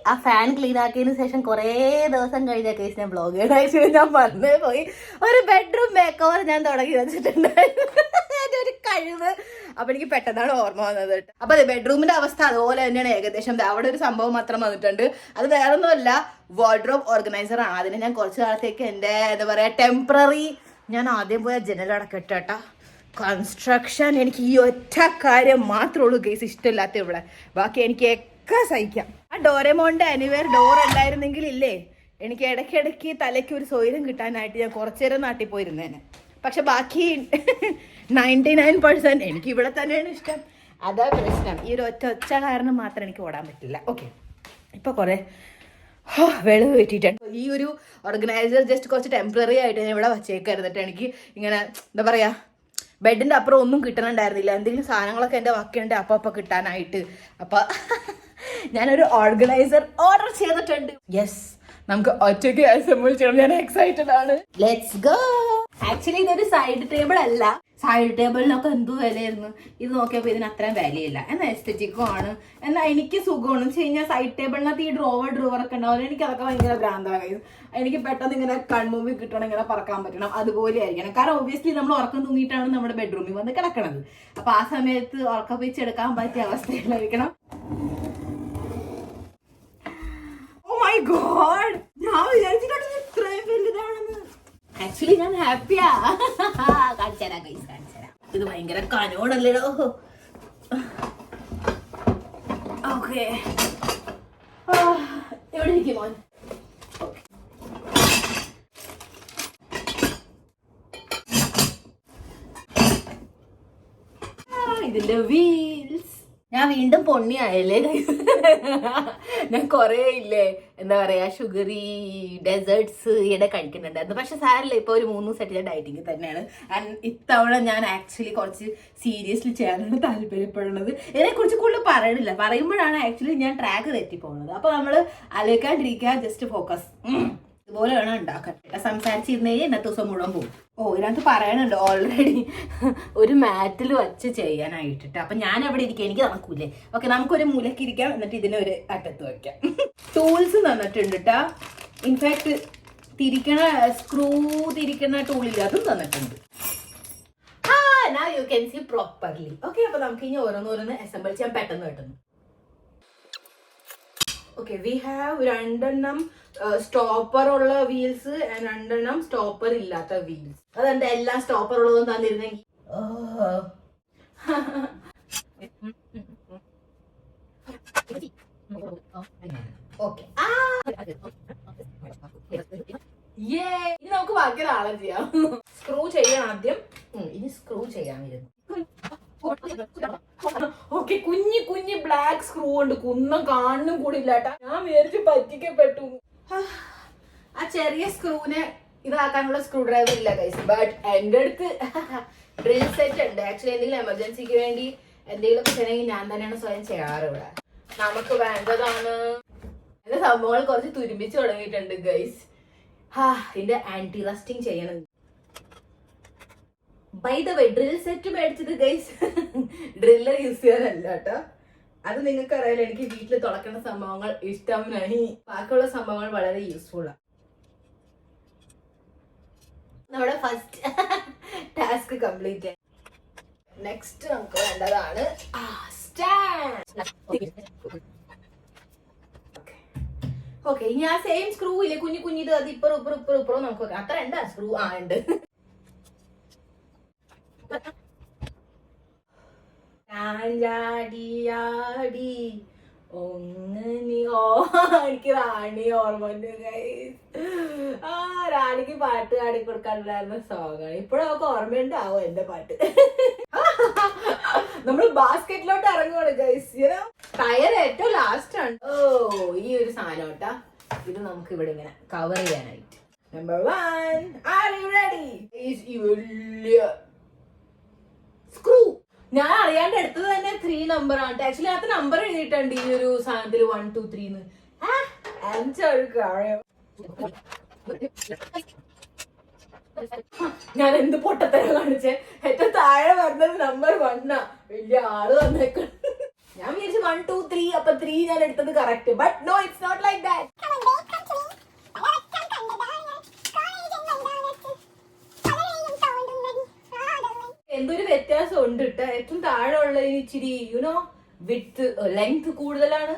ആ fan clean ആക്കിയതിന് ശേഷം കുറേ ദിവസം കഴിഞ്ഞ കേസ് ഞാൻ ബ്ലോഗ് ആക്ച്വലി ഞാൻ വന്നേ പോയി ഒരു ബെഡ്റൂം മേക്ക് ഓവർ ഞാൻ തുടങ്ങി വെച്ചിട്ടുണ്ടായിരുന്നു. ഒരു കഴിവ്. അപ്പൊ എനിക്ക് പെട്ടെന്നാണ് ഓർമ്മ വന്നത്. അപ്പൊ അതെ, ബെഡ്റൂമിന്റെ അവസ്ഥ അതുപോലെ തന്നെയാണ് ഏകദേശം. അവിടെ ഒരു സംഭവം മാത്രം വന്നിട്ടുണ്ട്. അത് വേറൊന്നുമല്ല, വാർഡ്രോബ് ഓർഗനൈസർ ആണ്. അതിന് ഞാൻ കുറച്ച് കാലത്തേക്ക് എൻ്റെ എന്താ പറയാ ടെമ്പററി, ഞാൻ ആദ്യം പോയ ജനലടക്കട്ടെ കേട്ടാ. കൺസ്ട്രക്ഷൻ എനിക്ക് ഈ ഒറ്റ കാര്യം മാത്രമേ ഉള്ളൂ കേസ് ഇഷ്ടമില്ലാത്ത ഇവിടെ. ബാക്കി എനിക്ക് ഒക്കെ സഹിക്കാം. ആ ഡോറെമോന്റെ അനിവേർ ഡോർ ഉണ്ടായിരുന്നെങ്കിൽ ഇല്ലേ, എനിക്ക് ഇടയ്ക്കിടയ്ക്ക് തലയ്ക്ക് ഒരു സ്വൈരം കിട്ടാനായിട്ട് ഞാൻ കുറച്ചു നേരം നാട്ടിൽ പോയിരുന്നേനെ. പക്ഷെ ബാക്കി 99% എനിക്ക് ഇവിടെ തന്നെയാണ് ഇഷ്ടം. അതാ പ്രശ്നം. ഈ ഒരു ഒറ്റ കാരണം മാത്രം എനിക്ക് ഓടാൻ പറ്റില്ല. ഓക്കെ, ഇപ്പൊ കുറെ വെളിവ് കിട്ടിയിട്ടുണ്ട്. ഈ ഒരു ഓർഗനൈസർ ജസ്റ്റ് കുറച്ച് ടെമ്പററി ആയിട്ട് ഞാൻ ഇവിടെ വച്ചേക്കായിരുന്നിട്ട് എനിക്ക് ഇങ്ങനെ എന്താ പറയാ, ബെഡിന്റെ അപ്പുറം ഒന്നും കിട്ടണുണ്ടായിരുന്നില്ല. എന്തെങ്കിലും സാധനങ്ങളൊക്കെ എൻ്റെ വക്കുണ്ട് അപ്പൊ കിട്ടാനായിട്ട്. അപ്പൊ ഞാനൊരു ഓർഗനൈസർ ഓർഡർ ചെയ്തിട്ടുണ്ട്. യെസ്, നമുക്ക് ഒറ്റയ്ക്ക് അസംബിൾ ചെയ്യണം. ഞാൻ എക്സൈറ്റഡ് ആണ്. Let's go. ആക്ച്വലി ഇതൊരു സൈഡ് ടേബിൾ അല്ല. സൈഡ് ടേബിളിനൊക്കെ എന്തു വിലയായിരുന്നു. ഇത് നോക്കിയപ്പോൾ ഇതിന് അത്രയും വിലയില്ല. എന്നാൽ എസ്തെറ്റിക്കും ആണ്, എന്നാൽ എനിക്ക് സുഖമാണ് വെച്ച് കഴിഞ്ഞാൽ സൈഡ് ടേബിളിനകത്ത് ഈ ഡ്രോവർ ഒക്കെ ഉണ്ടാവും. എനിക്ക് അതൊക്കെ ഭയങ്കര ഭ്രാന്തമായി. എനിക്ക് പെട്ടെന്ന് ഇങ്ങനെ കൺമുമ്പിൽ കിട്ടണം, ഇങ്ങനെ പറക്കാൻ പറ്റണം, അതുപോലെ ആയിരിക്കണം. കാരണം ഒബ്വിയസ്ലി നമ്മൾ ഉറക്കം തൂങ്ങിയിട്ടാണ് നമ്മുടെ ബെഡ്റൂമിൽ വന്ന് കിടക്കണത്. അപ്പൊ ആ സമയത്ത് ഉറക്കം വെച്ചെടുക്കാൻ പറ്റിയ അവസ്ഥയിലായിരിക്കണം. ഓ മൈ ഗോഡ്, ഞാൻ വിചാരിച്ചിട്ടാണ് ഇത്രയും വലുതാണെന്ന്. ആക്ച്വലി ഞാൻ ഹാപ്പിയാ. കാണിച്ചരാ ഗൈസ്, കാണിച്ചരാ. ഇത് ഭയങ്കര കനോടല്ലേടോ. ഓക്കെ, എവിടെ ഇരിക്കും മോൻ? ഇതിന്റെ വീൽസ്. ഞാൻ വീണ്ടും പൊണ്ണിയായല്ലേ. ഞാൻ കൊറേ ഇല്ലേ എന്താ പറയാ ഷുഗറി ഡെസേർട്സ് ഈയിടെ കഴിക്കുന്നുണ്ടായിരുന്നു. പക്ഷെ സാരല്ല, ഇപ്പൊ ഒരു 3 ദിവസമായിട്ട് ഞാൻ ഡയറ്റിങ് തന്നെയാണ്. ആൻഡ് ഇത്തവണ ഞാൻ ആക്ച്വലി കുറച്ച് സീരിയസ്ലി ചെയ്യാനാണ് താല്പര്യപ്പെടുന്നത്. ഇതിനെ കുറിച്ച് കൂടുതൽ പറയണില്ല. പറയുമ്പോഴാണ് ആക്ച്വലി ഞാൻ ട്രാക്ക് തെറ്റിപ്പോകുന്നത്. അപ്പൊ നമ്മള് അലക്കാണ്ടിരിക്കുക, ജസ്റ്റ് ഫോക്കസ്. ഇതുപോലെ വേണം ഉണ്ടാക്കാൻ. സംസാരിച്ചിരുന്നേ ഇന്നത്തെ ദിവസം മുഴുവൻ പോകും. ഓ, ഇതിനകത്ത് പറയണുണ്ട് ഓൾറെഡി ഒരു മാറ്റിൽ വച്ച് ചെയ്യാനായിട്ടിട്ട്. അപ്പൊ ഞാൻ അവിടെ ഇരിക്കാം, എനിക്ക് നടക്കൂലേ. ഓക്കെ, നമുക്കൊരു മൂലക്ക് ഇരിക്കാം, എന്നിട്ട് ഇതിനൊരു അറ്റത്ത് വയ്ക്കാം. ടൂൾസ് തന്നിട്ടുണ്ട് കേട്ടാ. ഇൻഫാക്ട് സ്ക്രൂ തിരിക്കണ ടൂളില്ല, അതും തന്നിട്ടുണ്ട്. Now you can see properly. Okay, അപ്പൊ നമുക്ക് ഇനി ഓരോന്നോരോന്ന് അസംബിൾ ചെയ്യാൻ പെട്ടെന്ന് കിട്ടുന്നു. ഓക്കെ, വി ഹാവ് 2 സ്റ്റോപ്പർ ഉള്ള വീൽസ്, 2 സ്റ്റോപ്പർ ഇല്ലാത്ത വീൽസ്. അതെന്താ എല്ലാം സ്റ്റോപ്പർ ഉള്ളതും തന്നിരുന്നെങ്കിൽ. ഓക്കെ, ഇനി നമുക്ക് ബാക്കി ആളെ ചെയ്യാം. സ്ക്രൂ ചെയ്യാം ആദ്യം. ഇനി സ്ക്രൂ ചെയ്യാമിരുന്നു. ഓക്കെ, കുഞ്ഞി ബ്ലാക്ക് സ്ക്രൂ ഉണ്ട്. കുന്നം കാണും കൂടി ഇല്ലാട്ടാ. ഞാൻ വിചാരിച്ചു പറ്റിക്കപ്പെട്ടു. ആ ചെറിയ സ്ക്രൂവിനെ ഇതാക്കാനുള്ള സ്ക്രൂ ഡ്രൈവർ ഇല്ല ഗൈസ്. ബട്ട് എന്റെ അടുത്ത് ഡ്രിൽ സെറ്റ് ഉണ്ട്. ആക്ച്വലി എന്തെങ്കിലും എമർജൻസിക്ക് വേണ്ടി എന്തെങ്കിലും ഒക്കെ ചെയ്യണമെങ്കിൽ ഞാൻ തന്നെയാണ് സ്വയം ചെയ്യാറ്. ഇവിടെ നമുക്ക് വേണ്ടതാണ്. എന്റെ സംഭവങ്ങൾ കുറച്ച് തുരുമ്പിച്ച് തുടങ്ങിയിട്ടുണ്ട് ഗൈസ്. ഇതിന്റെ ആന്റി റസ്റ്റിംഗ് ചെയ്യണം. By the way, drill set മേടിച്ചത് ഗൈസ് ഡ്രില്ലർ യൂസ് ചെയ്യാനല്ല കേട്ടോ. അത് നിങ്ങൾക്ക് അറിയാലോ, എനിക്ക് വീട്ടിൽ തുളക്കുന്ന സംഭവങ്ങൾ ഇഷ്ടമായി. ബാക്കിയുള്ള സംഭവങ്ങൾ വളരെ യൂസ്ഫുൾ ആണ്. നമ്മുടെ ഫസ്റ്റ് ടാസ്ക് കംപ്ലീറ്റ്. നെക്സ്റ്റ് നമുക്ക് വേണ്ടതാണ് സ്റ്റാൻഡ്. ഓക്കെ, ഇനി ആ സെയിം സ്ക്രൂ ഇല്ലേ കുഞ്ഞിത്, അത് ഇപ്പുറം നമുക്ക് അത്ര എന്താ സ്ക്രൂ ഉണ്ട്. എനിക്ക് റാണി ഓർമ്മ. റാണിക്ക് പാട്ട് പാടി കൊടുക്കാനുണ്ടായിരുന്ന സോങ്ങാണ്. ഇപ്പോഴും അവർക്ക് ഓർമ്മയുണ്ടാവും എന്റെ പാട്ട്. നമ്മള് ബാസ്കറ്റിലോട്ട് ഇറങ്ങുവാണ് ഗൈസ്. ടയർ ഏറ്റവും ലാസ്റ്റ് ആണ്. ഓ, ഈ ഒരു സാധനം കേട്ടാ. ഇത് നമുക്ക് ഇവിടെ ഇങ്ങനെ കവർ ചെയ്യാനായിട്ട്. Number 1, are you ready? ഈ വലിയ സ്ക്രൂ ഞാൻ അറിയാണ്ട് എടുത്തത് തന്നെ 3 നമ്പർ ആണ്. ആക്ച്വലി അത് നമ്പർ എഴുതിയിട്ടുണ്ട് ഈ ഒരു സാധനത്തിൽ 1 2 3 ഞാൻ എന്ത് പൊട്ടത്തരം കാണിച്ചേ. ഏറ്റവും താഴെ പറഞ്ഞത് നമ്പർ 1 വലിയ ആള് വന്നേക്ക. ഞാൻ വിചാരിച്ചു 1 2 3 അപ്പൊ 3 ഞാൻ എടുത്തത് correct. But no, it's not like that. എന്തൊരു വ്യത്യാസം ഉണ്ട് കേട്ടോ. ഏറ്റവും താഴെ ഉള്ള ഇച്ചിരി യുനോ വിഡ്ത്ത് ലെങ്ത് കൂടുതലാണ്.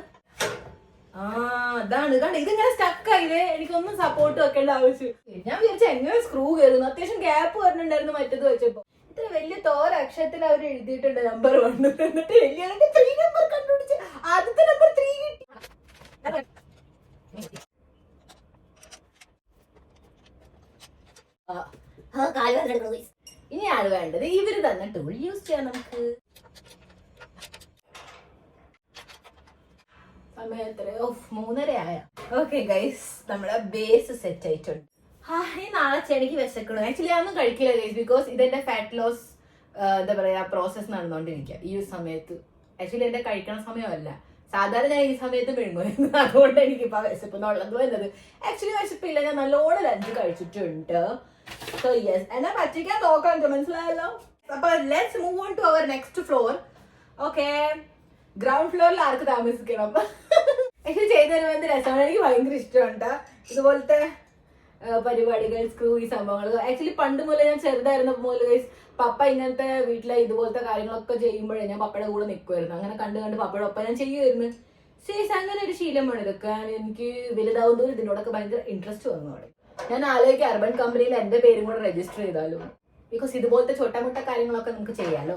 അതാണ് കണ്ട, ഇതിങ്ങനെ സ്റ്റക്ക് ആയില്ലേ. എനിക്കൊന്നും സപ്പോർട്ട് വെക്കേണ്ട ആവശ്യം. ഞാൻ വിചാരിച്ച എങ്ങനെ സ്ക്രൂ കയറുന്നു. അത്യാവശ്യം ഗ്യാപ്പ് വരുന്നുണ്ടായിരുന്നു മറ്റത് വെച്ചപ്പോ. ഇത്ര വലിയ തോരക്ഷരത്തിൽ അവർ എഴുതിയിട്ടുണ്ട് നമ്പർ 1. എന്നിട്ട് വലിയ 3 നമ്പർ കണ്ടുപിടിച്ച് ആദ്യത്തെ നമ്പർ 3 കിട്ടി. ഇനിയാണ് വേണ്ടത് ഇവര് തന്നെ ടൂൾ യൂസ് ചെയ്യാം നമുക്ക്. സമയം എത്രയോ 3:30 ആയ. ഓക്കെ ഗൈസ്, നമ്മുടെ ബേസ് സെറ്റ് ആയിട്ടുണ്ട്. ഈ നാളെ ചെടിക്ക് വിശക്കണം. ആക്ച്വലി അതൊന്നും കഴിക്കില്ല ഗൈസ്, ബിക്കോസ് ഇതെന്റെ ഫാറ്റ് ലോസ് എന്താ പറയാ പ്രോസസ് നടന്നുകൊണ്ടിരിക്കുക ഈ ഒരു സമയത്ത്. ആക്ച്വലി എന്റെ കഴിക്കണ സമയമല്ല. സാധാരണ ഞാൻ ഈ സമയത്ത് വിഴുങ്ങുമായിരുന്നു. അതുകൊണ്ട് എനിക്കിപ്പോ വിശപ്പെന്നുള്ളത് വരുന്നത്. ആക്ച്വലി വിശപ്പില്ല, ഞാൻ നല്ലോണം ലഞ്ച് കഴിച്ചിട്ടുണ്ട്. സോ യെസ്, എന്നാ പറ്റിക്കാൻ നോക്കാം, മനസ്സിലായല്ലോ. അപ്പൊ let's move on to our next floor. Okay, ground ഫ്ലോറിൽ ആർക്ക് താമസിക്കണം? ആക്ച്വലി ചെയ്തു തരുമ്പോൾ എന്ത് രസമാണ്. എനിക്ക് ഭയങ്കര ഇഷ്ടമുണ്ട് ഇതുപോലത്തെ പരിപാടികൾ, സ്ക്രൂ, ഈ സംഭവങ്ങൾ. ആക്ച്വലി പണ്ട് മുതലേ ഞാൻ ചെറുതായിരുന്ന മുതൽ പപ്പ ഇങ്ങനത്തെ വീട്ടിലെ ഇതുപോലത്തെ കാര്യങ്ങളൊക്കെ ചെയ്യുമ്പോഴേ ഞാൻ പപ്പയുടെ കൂടെ നിൽക്കുമായിരുന്നു. അങ്ങനെ കണ്ട് കണ്ട് പപ്പയുടെ ഒപ്പം ഞാൻ ചെയ്യുമായിരുന്നു. ശേഷം അങ്ങനെ ഒരു ശീലമാണ് ഇതൊക്കെ. എനിക്ക് വലുതാവുന്നതും ഇതിനോടൊക്കെ ഭയങ്കര ഇൻട്രസ്റ്റ് വന്നു. അവിടെ ഞാൻ ആലോചിക്കുക അർബൻ കമ്പനിയിൽ എന്റെ പേരും കൂടെ രജിസ്റ്റർ ചെയ്താലും, ബിക്കോസ് ഇതുപോലത്തെ ചോട്ടമുട്ട കാര്യങ്ങളൊക്കെ നമുക്ക് ചെയ്യാലോ.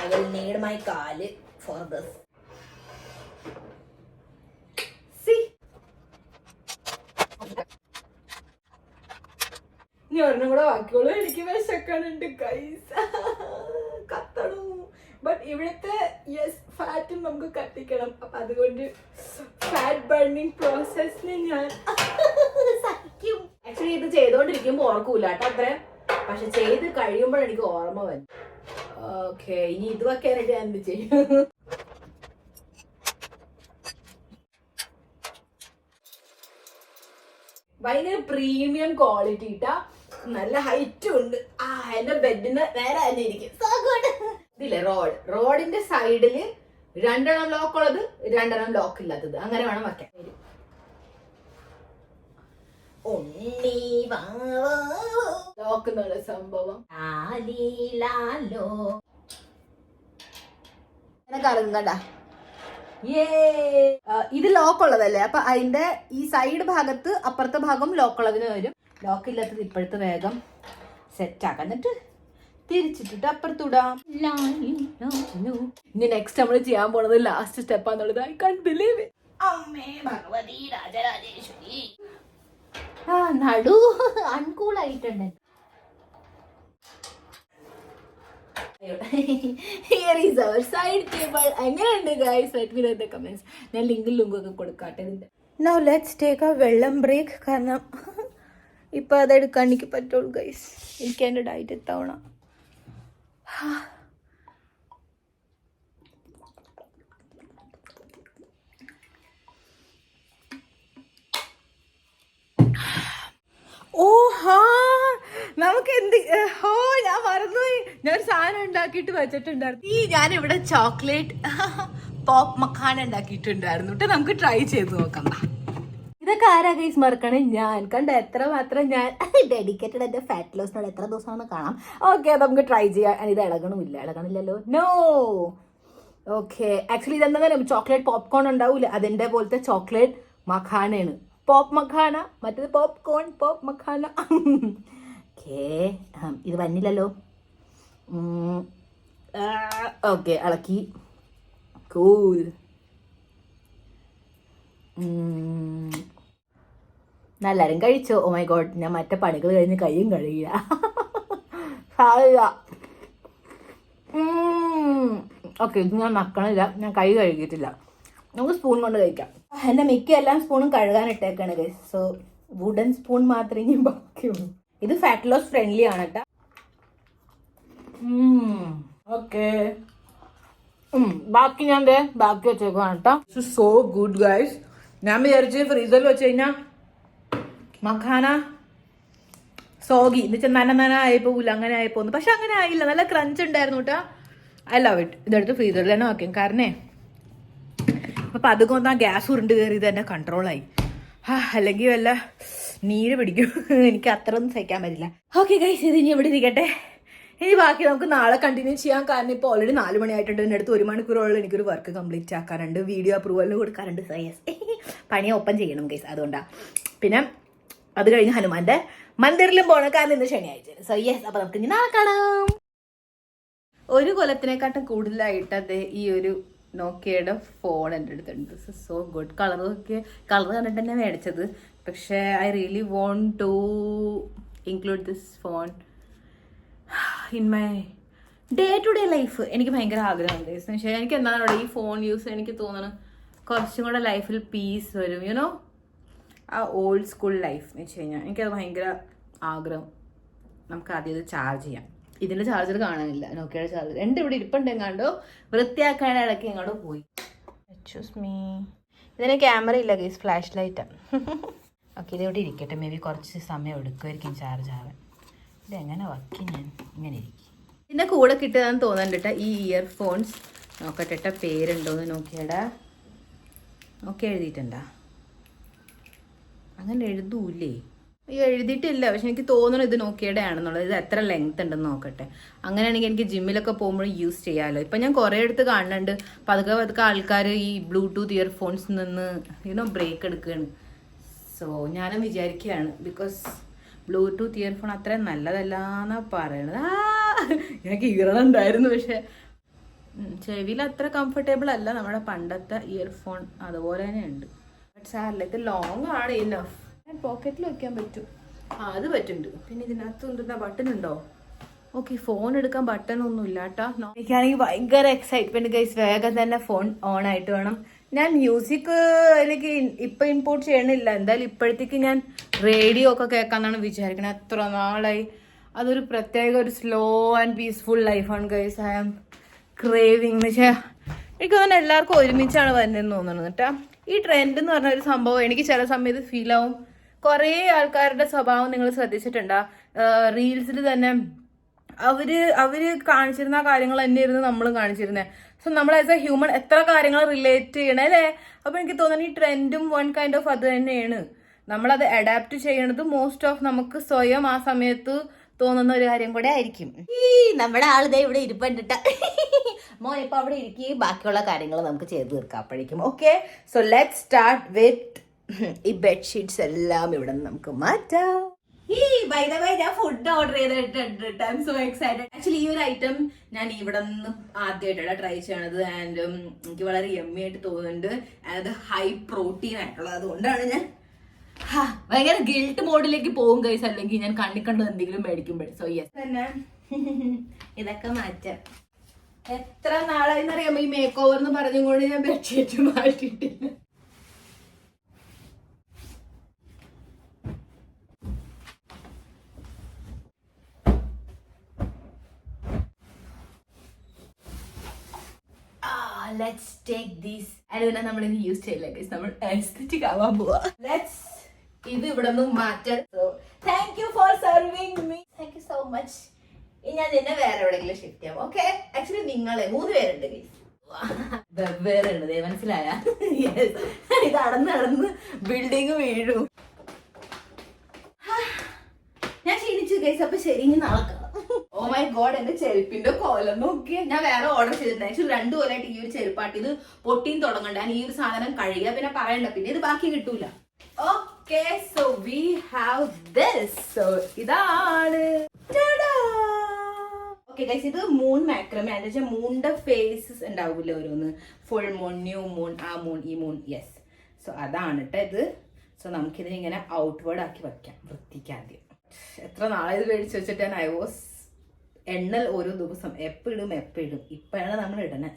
ഐ വിൽ നീഡ് മൈ കാല് ഫോർ ദിസ്. ഇനി ഒരെണ്ണം കൂടെ ബാക്കിയുള്ളൂ. എനിക്ക് വിശക്കണുണ്ട് ഗൈസ്, കത്തണു. ബട്ട് ഇവിടുത്തെ യെസ് ഫാറ്റും നമുക്ക് കത്തിക്കണം. അപ്പൊ അതുകൊണ്ട് ഫാറ്റ് ബർണിങ് പ്രോസസ്സിന് ഞാൻ സഹിക്കും. ആക്ച്വലി ഇത് ചെയ്തോണ്ടിരിക്കുമ്പോ ഓർക്കൂല കേട്ടോ അത്ര, പക്ഷെ ചെയ്ത് കഴിയുമ്പോൾ എനിക്ക് ഓർമ്മ വരും. ഓക്കെ, ഇനി ഇത് വെക്കാനായിട്ട് ഞാൻ എന്ത് ചെയ്യും? ഭയങ്കര പ്രീമിയം ക്വാളിറ്റി ഇട്ടാ, നല്ല ഹൈറ്റും ഉണ്ട്. എന്റെ ബെഡിന് നേരെ തന്നെ ഇരിക്കും. ഇതില്ലേ റോഡിന്റെ സൈഡില് 2 ലോക്ക് ഉള്ളത്, 2 ലോക്ക് ഇല്ലാത്തത്, അങ്ങനെ വേണം വെക്കാൻ. ലോക്ക് എന്നുള്ള സംഭവം കറങ്ങണ്ട. ഇത് ലോക്ക് ഉള്ളതല്ലേ, അപ്പൊ അതിന്റെ ഈ സൈഡ് ഭാഗത്ത് അപ്പുറത്തെ ഭാഗം ലോക്ക് ഉള്ളതിന് വരും. ലോക്ക് ഇല്ലാത്തത് ഇപ്പോഴത്തെ വേഗം സെറ്റ് ആക്കാം, എന്നിട്ട് തിരിച്ചിട്ടിട്ട് അപ്പുറത്തിടാം. ഇനി നെക്സ്റ്റ് നമ്മൾ ചെയ്യാൻ പോണത് ലാസ്റ്റ് സ്റ്റെപ്പാന്നുള്ളത്. I can't believe it. അമ്മേ ഭഗവതി രാജരാജേശ്വരി. നടു അൺകൂളായിട്ടുണ്ട്. Here is our side table. എങ്ങനെയുണ്ട് guys? Let me know in the comments. ഞാൻ ലിങ്കും ഒക്കെ കൊടുക്കാട്ടെ ഇതിന്റെ. Now let's take a വെള്ളം ബ്രേക്ക്. കാരണം ഇപ്പൊ അതെടുക്കാൻ എനിക്ക് പറ്റുള്ളൂ ഗൈസ്. എനിക്ക് എൻ്റെ ഡയറ്റ് എത്തവണ. നമുക്ക് എന്ത് ഞാൻ മറന്നുപോയി. ഞാൻ സാധനം ഉണ്ടാക്കിയിട്ട് വെച്ചിട്ടുണ്ടായിരുന്നു. ഞാൻ ഇവിടെ ചോക്ലേറ്റ് പോപ്പ് മഖാന ഉണ്ടാക്കിയിട്ടുണ്ടായിരുന്നു കേട്ടോ. നമുക്ക് ട്രൈ ചെയ്ത് നോക്കാം. ഇതൊക്കെ ആരാ ഗൈസ് മറക്കണേ? ഞാൻ കണ്ട എത്ര മാത്രം ഞാൻ ഡെഡിക്കേറ്റഡ് എന്റെ ഫാറ്റ് ലോസിനോട് എത്ര ദിവസമാണെന്ന് കാണാം. ഓക്കെ, നമുക്ക് ട്രൈ ചെയ്യാം. ഇത് ഇളകണില്ലല്ലോ. നോ. ഓക്കെ, ആക്ച്വലി ഇതെന്താ ചോക്ലേറ്റ് പോപ്കോൺ ഉണ്ടാവൂല, അതിന്റെ പോലത്തെ ചോക്ലേറ്റ് മഖാനയാണ്. പോപ്പ് മഖാന, മറ്റേത് പോപ്കോൺ, പോപ്പ് മഖാന. ഓക്കെ, ഇത് വന്നില്ലല്ലോ. ഓക്കെ, ഇളക്കി. കൂൾ. എല്ലാവരും കഴിച്ചോ? ഓ മൈ ഗോഡ്, ഞാൻ മറ്റേ പണികൾ കഴിഞ്ഞ് കയ്യും കഴിയില്ല. ഓക്കെ, ഇത് ഞാൻ നക്കണില്ല, ഞാൻ കൈ കഴുകിയിട്ടില്ല. നമുക്ക് സ്പൂൺ കൊണ്ട് കഴിക്കാം. എൻ്റെ മിക്ക എല്ലാം സ്പൂണും കഴുകാനിട്ടേക്കാണ് ഗൈസ്. സോ വുഡൻ സ്പൂൺ മാത്രമേ ഇനി ബാക്കിയുള്ളൂ. ഇത് ഫാറ്റ് ലോസ് ഫ്രണ്ട്ലി ആണ് കേട്ടോ. ഓക്കെ, ബാക്കി ഞാൻ ബാക്കി വെച്ചേക്കാണ് കേട്ടോ. So good guys. ഞാൻ വിചാരിച്ച് ഫ്രീസറിൽ വെച്ച് കഴിഞ്ഞാൽ മഖാന സോഗി എന്ന് വെച്ചാൽ നന ആയിപ്പോ അങ്ങനെ ആയിപ്പോന്ന്. പക്ഷെ അങ്ങനെ ആയില്ല, നല്ല ക്രഞ്ച് ഉണ്ടായിരുന്നു കേട്ടോ. I love it. ഇതെടുത്ത് ഫ്രീസറിൽ തന്നെ വെക്കും. കാരണം അപ്പം അതുകൊണ്ട് ആ ഗ്യാസ് ഉരുണ്ട് കയറി തന്നെ കൺട്രോളായി. അല്ലെങ്കിൽ വല്ല നീര് പിടിക്കും. എനിക്ക് അത്ര ഒന്നും സഹിക്കാൻ പറ്റില്ല. ഓക്കെ ഗൈസ്, ഇത് ഇനി എവിടെ ഇരിക്കട്ടെ. ഇനി ബാക്കി നമുക്ക് നാളെ കണ്ടിന്യൂ ചെയ്യാൻ. കാരണം ഇപ്പോൾ ഓൾറെഡി 4 മണിയായിട്ടുണ്ട്. എൻ്റെ അടുത്ത് 1 മണിക്കൂറോളം എനിക്കൊരു വർക്ക് കംപ്ലീറ്റ് ആക്കാറുണ്ട്, വീഡിയോ അപ്രൂവലിന് കൊടുക്കാറുണ്ട്. സോ യെസ്, പണിയെ ഒപ്പം ചെയ്യണം ഗൈസ്, അതുകൊണ്ടാണ്. പിന്നെ അത് കഴിഞ്ഞ് ഹനുമാന്റെ മന്ദിറിലും പോകണം, കാരണം ഇന്ന് ശനിയാഴ്ച. സോ യെസ്, അപ്പോൾ നമുക്ക് ഇനി നാളെ കാണാം. ഒരു കൊല്ലത്തിനെക്കാട്ടും കൂടുതലായിട്ട് അത് ഈ ഒരു നോക്കിയയുടെ ഫോൺ എൻ്റെ അടുത്തുണ്ട്. This is so good. Colour കണ്ടിട്ട് തന്നെ മേടിച്ചത്. പക്ഷേ I really want to include this phone in my day to day life. എനിക്ക് ഭയങ്കര ആഗ്രഹമുണ്ട്. പക്ഷേ എനിക്ക് എന്താണ് അവിടെ ഈ ഫോൺ യൂസ് എനിക്ക് തോന്നുന്നു കുറച്ചും കൂടെ ലൈഫിൽ പീസ് വരും. യുനോ, ആ ഓൾഡ് സ്കൂൾ ലൈഫ് എന്ന് വെച്ച് കഴിഞ്ഞാൽ എനിക്കത് ഭയങ്കര ആഗ്രഹം. നമുക്ക് ആദ്യം ഇത് ചാർജ് ചെയ്യാം. ഇതിൻ്റെ ചാർജർ കാണാനില്ല, നോക്കിയുടെ ചാർജർ. എൻ്റെ ഇവിടെ ഇരിപ്പുണ്ട്, എങ്ങാണ്ടോ വൃത്തിയാക്കാൻ ഇടയ്ക്ക് എങ്ങാണ്ടോ പോയി. എക്സ്ക്യൂസ് മീ, ഇതിന് ക്യാമറ ഇല്ല ഗൈസ്, ഫ്ലാഷ് ലൈറ്റാണ്. ഓക്കെ, ഇതിവിടെ ഇരിക്കട്ടെ. മേ ബി കുറച്ച് സമയം എടുക്കുമായിരിക്കും ചാർജ് ആവാൻ. ഇതെങ്ങനെ വയ്ക്കും ഞാൻ? ഇങ്ങനെ ഇരിക്കും. ഇതിൻ്റെ കൂടെ കിട്ടുകയെന്ന് തോന്നുന്നുണ്ട് ഈ ഇയർഫോൺസ്. നോക്കട്ടെ പേരുണ്ടോയെന്ന് നോക്കിയടാ. നോക്കി എഴുതിയിട്ടുണ്ടാ? അങ്ങനെ എഴുതൂല്ലേ? എഴുതിയിട്ടില്ല, പക്ഷെ എനിക്ക് തോന്നുന്നു ഇത് നോക്കിയുടെ ആണെന്നുള്ളത്. ഇത് എത്ര ലെങ്ത് ഉണ്ടെന്ന് നോക്കട്ടെ. അങ്ങനെയാണെങ്കിൽ എനിക്ക് ജിമ്മിലൊക്കെ പോകുമ്പോൾ യൂസ് ചെയ്യാമല്ലോ. ഇപ്പം ഞാൻ കുറേ അടുത്ത് കാണുന്നുണ്ട് പതുക്കെ ആൾക്കാർ ഈ ബ്ലൂടൂത്ത് ഇയർഫോൺസിൽ നിന്ന് ബ്രേക്ക് എടുക്കുകയാണ്. സോ ഞാനും വിചാരിക്കുകയാണ്, ബിക്കോസ് ബ്ലൂടൂത്ത് ഇയർഫോൺ അത്ര നല്ലതല്ല എന്നാണ് പറയണത്. എനിക്ക് ഈറണുണ്ടായിരുന്നു, പക്ഷെ ചെവിയിൽ അത്ര കംഫർട്ടബിൾ അല്ല നമ്മുടെ പണ്ടത്തെ ഇയർഫോൺ. അതുപോലെ തന്നെ ഉണ്ട്. ബട്ട് സാറില്ല, ഇത് ലോങ് ആണ് ഇനഫ്. ഞാൻ പോക്കറ്റിൽ വയ്ക്കാൻ പറ്റും. അത് പറ്റുന്നുണ്ട്. പിന്നെ ഇതിനകത്ത് എന്തുണ്ടാ ബട്ടൺ ഉണ്ടോ? ഓക്കെ, ഫോൺ എടുക്കാൻ ബട്ടൺ ഒന്നും ഇല്ല കേട്ടോ. എനിക്കാണെങ്കിൽ ഭയങ്കര എക്സൈറ്റ്മെന്റ് ഗൈസ്. വേഗം തന്നെ ഫോൺ ഓൺ ആയിട്ട് വേണം. ഞാൻ മ്യൂസിക് അതിലേക്ക് ഇപ്പം ഇമ്പോർട്ട് ചെയ്യണില്ല. എന്തായാലും ഇപ്പോഴത്തേക്ക് ഞാൻ റേഡിയോ ഒക്കെ കേൾക്കാന്നാണ് വിചാരിക്കണത്. എത്ര നാളായി. അതൊരു പ്രത്യേക ഒരു സ്ലോ ആൻഡ് പീസ്ഫുൾ ലൈഫാണ് ഗൈസ്. I am craving. എന്ന് വെച്ചാൽ എനിക്ക് തോന്നുന്നു എല്ലാവർക്കും ഒരുമിച്ചാണ് വരുന്നതെന്ന് തോന്നുന്നത് കേട്ടോ. ഈ ട്രെൻഡ് എന്ന് പറഞ്ഞ ഒരു സംഭവം എനിക്ക് ചില സമയത്ത് ഫീൽ ആവും. കുറേ ആൾക്കാരുടെ സ്വഭാവം നിങ്ങൾ ശ്രദ്ധിച്ചിട്ടുണ്ടോ? റീൽസിൽ തന്നെ അവര് കാണിച്ചിരുന്ന കാര്യങ്ങൾ തന്നെയായിരുന്നു നമ്മളും കാണിച്ചിരുന്നത്. സോ നമ്മൾ ആസ് എ ഹ്യൂമൻ എത്ര കാര്യങ്ങൾ റിലേറ്റ് ചെയ്യണം അല്ലേ? അപ്പോൾ എനിക്ക് തോന്നുന്നു ഈ ട്രെൻഡും വൺ കൈൻഡ് ഓഫ് അത് തന്നെയാണ്. നമ്മളത് അഡാപ്റ്റ് ചെയ്യണത് മോസ്റ്റ് ഓഫ് നമുക്ക് സ്വയം ആ സമയത്ത് തോന്നുന്ന ഒരു കാര്യം കൂടെ ആയിരിക്കും. നമ്മുടെ ആളിതേ ഇവിടെ ഇരിപ്പണ്ടിട്ട മോൻ ഇപ്പൊ അവിടെ ഇരിക്കുകയും ബാക്കിയുള്ള കാര്യങ്ങൾ നമുക്ക് ചെയ്ത് തീർക്കാം അപ്പോഴേക്കും. Okay, so let start with ഈ ബെഡ്ഷീറ്റ്സ് എല്ലാം ഇവിടെ നിന്ന് നമുക്ക് മാറ്റാം. ബൈ ദ വേ, ഞാൻ ഫുഡ് ഓർഡർ ചെയ്തിട്ടുണ്ട്. I am so excited. Actually ഈ ഒരു ഐറ്റം ഞാൻ ഇവിടെ നിന്ന് ആദ്യമായിട്ടാണ് ട്രൈ ചെയ്യണത്. ആൻഡ് എനിക്ക് വളരെ യമ്മി ആയിട്ട് തോന്നുന്നുണ്ട്. അത് ഹൈ പ്രോട്ടീൻ ആയിട്ടുള്ളത്. അതുകൊണ്ടാണ് ഞാൻ ഭയങ്കര ഗിൽട്ട് മോഡിലേക്ക് പോകും ഗൈസ്. അല്ലെങ്കിൽ ഞാൻ കണ്ണിക്കണ്ടത് എന്തെങ്കിലും മേടിക്കുമ്പോൾ. സോ യെസ്, തന്നെ ഇതൊക്കെ മാറ്റാം. എത്ര നാളായിന്നറിയാമോ ഈ മേക്ക് ഓവർ എന്ന് പറഞ്ഞുകൊണ്ട് ഞാൻ ബെഡ്ഷീറ്റ് മാറ്റിയിട്ടില്ല. Let's take these. അതുകൊണ്ട് നമ്മൾ ഇനി യൂസ് ചെയ്യില്ല ഗൈസ്, നമ്മൾ എസ്തെറ്റിക് ആവാൻ പോവാ. ലെറ്റ്സ് ഇത് ഇവിടെ നിന്ന് മാറ്റാൻ. So thank you for serving me. Thank you so much. ഞാൻ നിന്നെ വേറെ എവിടെയെങ്കിലും ഷിഫ്റ്റ് ചെയ്യാം. ഓക്കെ, ആക്ച്വലി നിങ്ങളെ 3 പേരുണ്ട് ഗൈസ്. വേറെ ഉണ്ട്, മനസ്സിലായ? ഇത് നടന്ന് ബിൽഡിങ് വീഴും. ഞാൻ ക്ഷീണിച്ചു ഗൈസ്. അപ്പൊ ശരി, ഇനി നാളെ കാണാം. ഓ മൈ ഗോഡ്, എന്റെ ചെരുപ്പിന്റെ കോലം നോക്കിയ. ഞാൻ വേറെ ഓർഡർ ചെയ്തിട്ടുണ്ട്. ആക്ച്വലി 2 കൊല്ലമായിട്ട് ഈ ഒരു ചെരുപ്പാട്ട് ഇത് പൊട്ടിയും തുടങ്ങണ്ട. ഞാൻ ഈ ഒരു സാധനം കഴുകിയ പിന്നെ പറയണ്ട, പിന്നെ ഇത് ബാക്കി കിട്ടൂല. Okay, so we have this. So ഇതാണ്. ഓക്കെ ഗൈസ്, ഇത് മൂൺ മാക്രമേ. എന്താ വെച്ചാൽ മൂണിന്റെ ഫേസസ് ഉണ്ടാവൂല ഓരോന്ന്. ഫുൾ മൂൺ, ന്യൂ മൂൺ, ആ മൂൺ, ഈ മൂൺ. യെസ്, സോ അതാണ് കേട്ടോ ഇത്. സോ നമുക്കിതിനെ ഇങ്ങനെ ഔട്ട്വേർഡ് ആക്കി വെക്കാം വൃത്തിക്കാദ്യം. എത്ര നാളെ ഇത് മേടിച്ച് വെച്ചിട്ട് ഞാൻ എണ്ണൽ ഓരോ ദിവസം എപ്പിടും. ഇപ്പോഴാണ് നമ്മൾ ഇടണേ.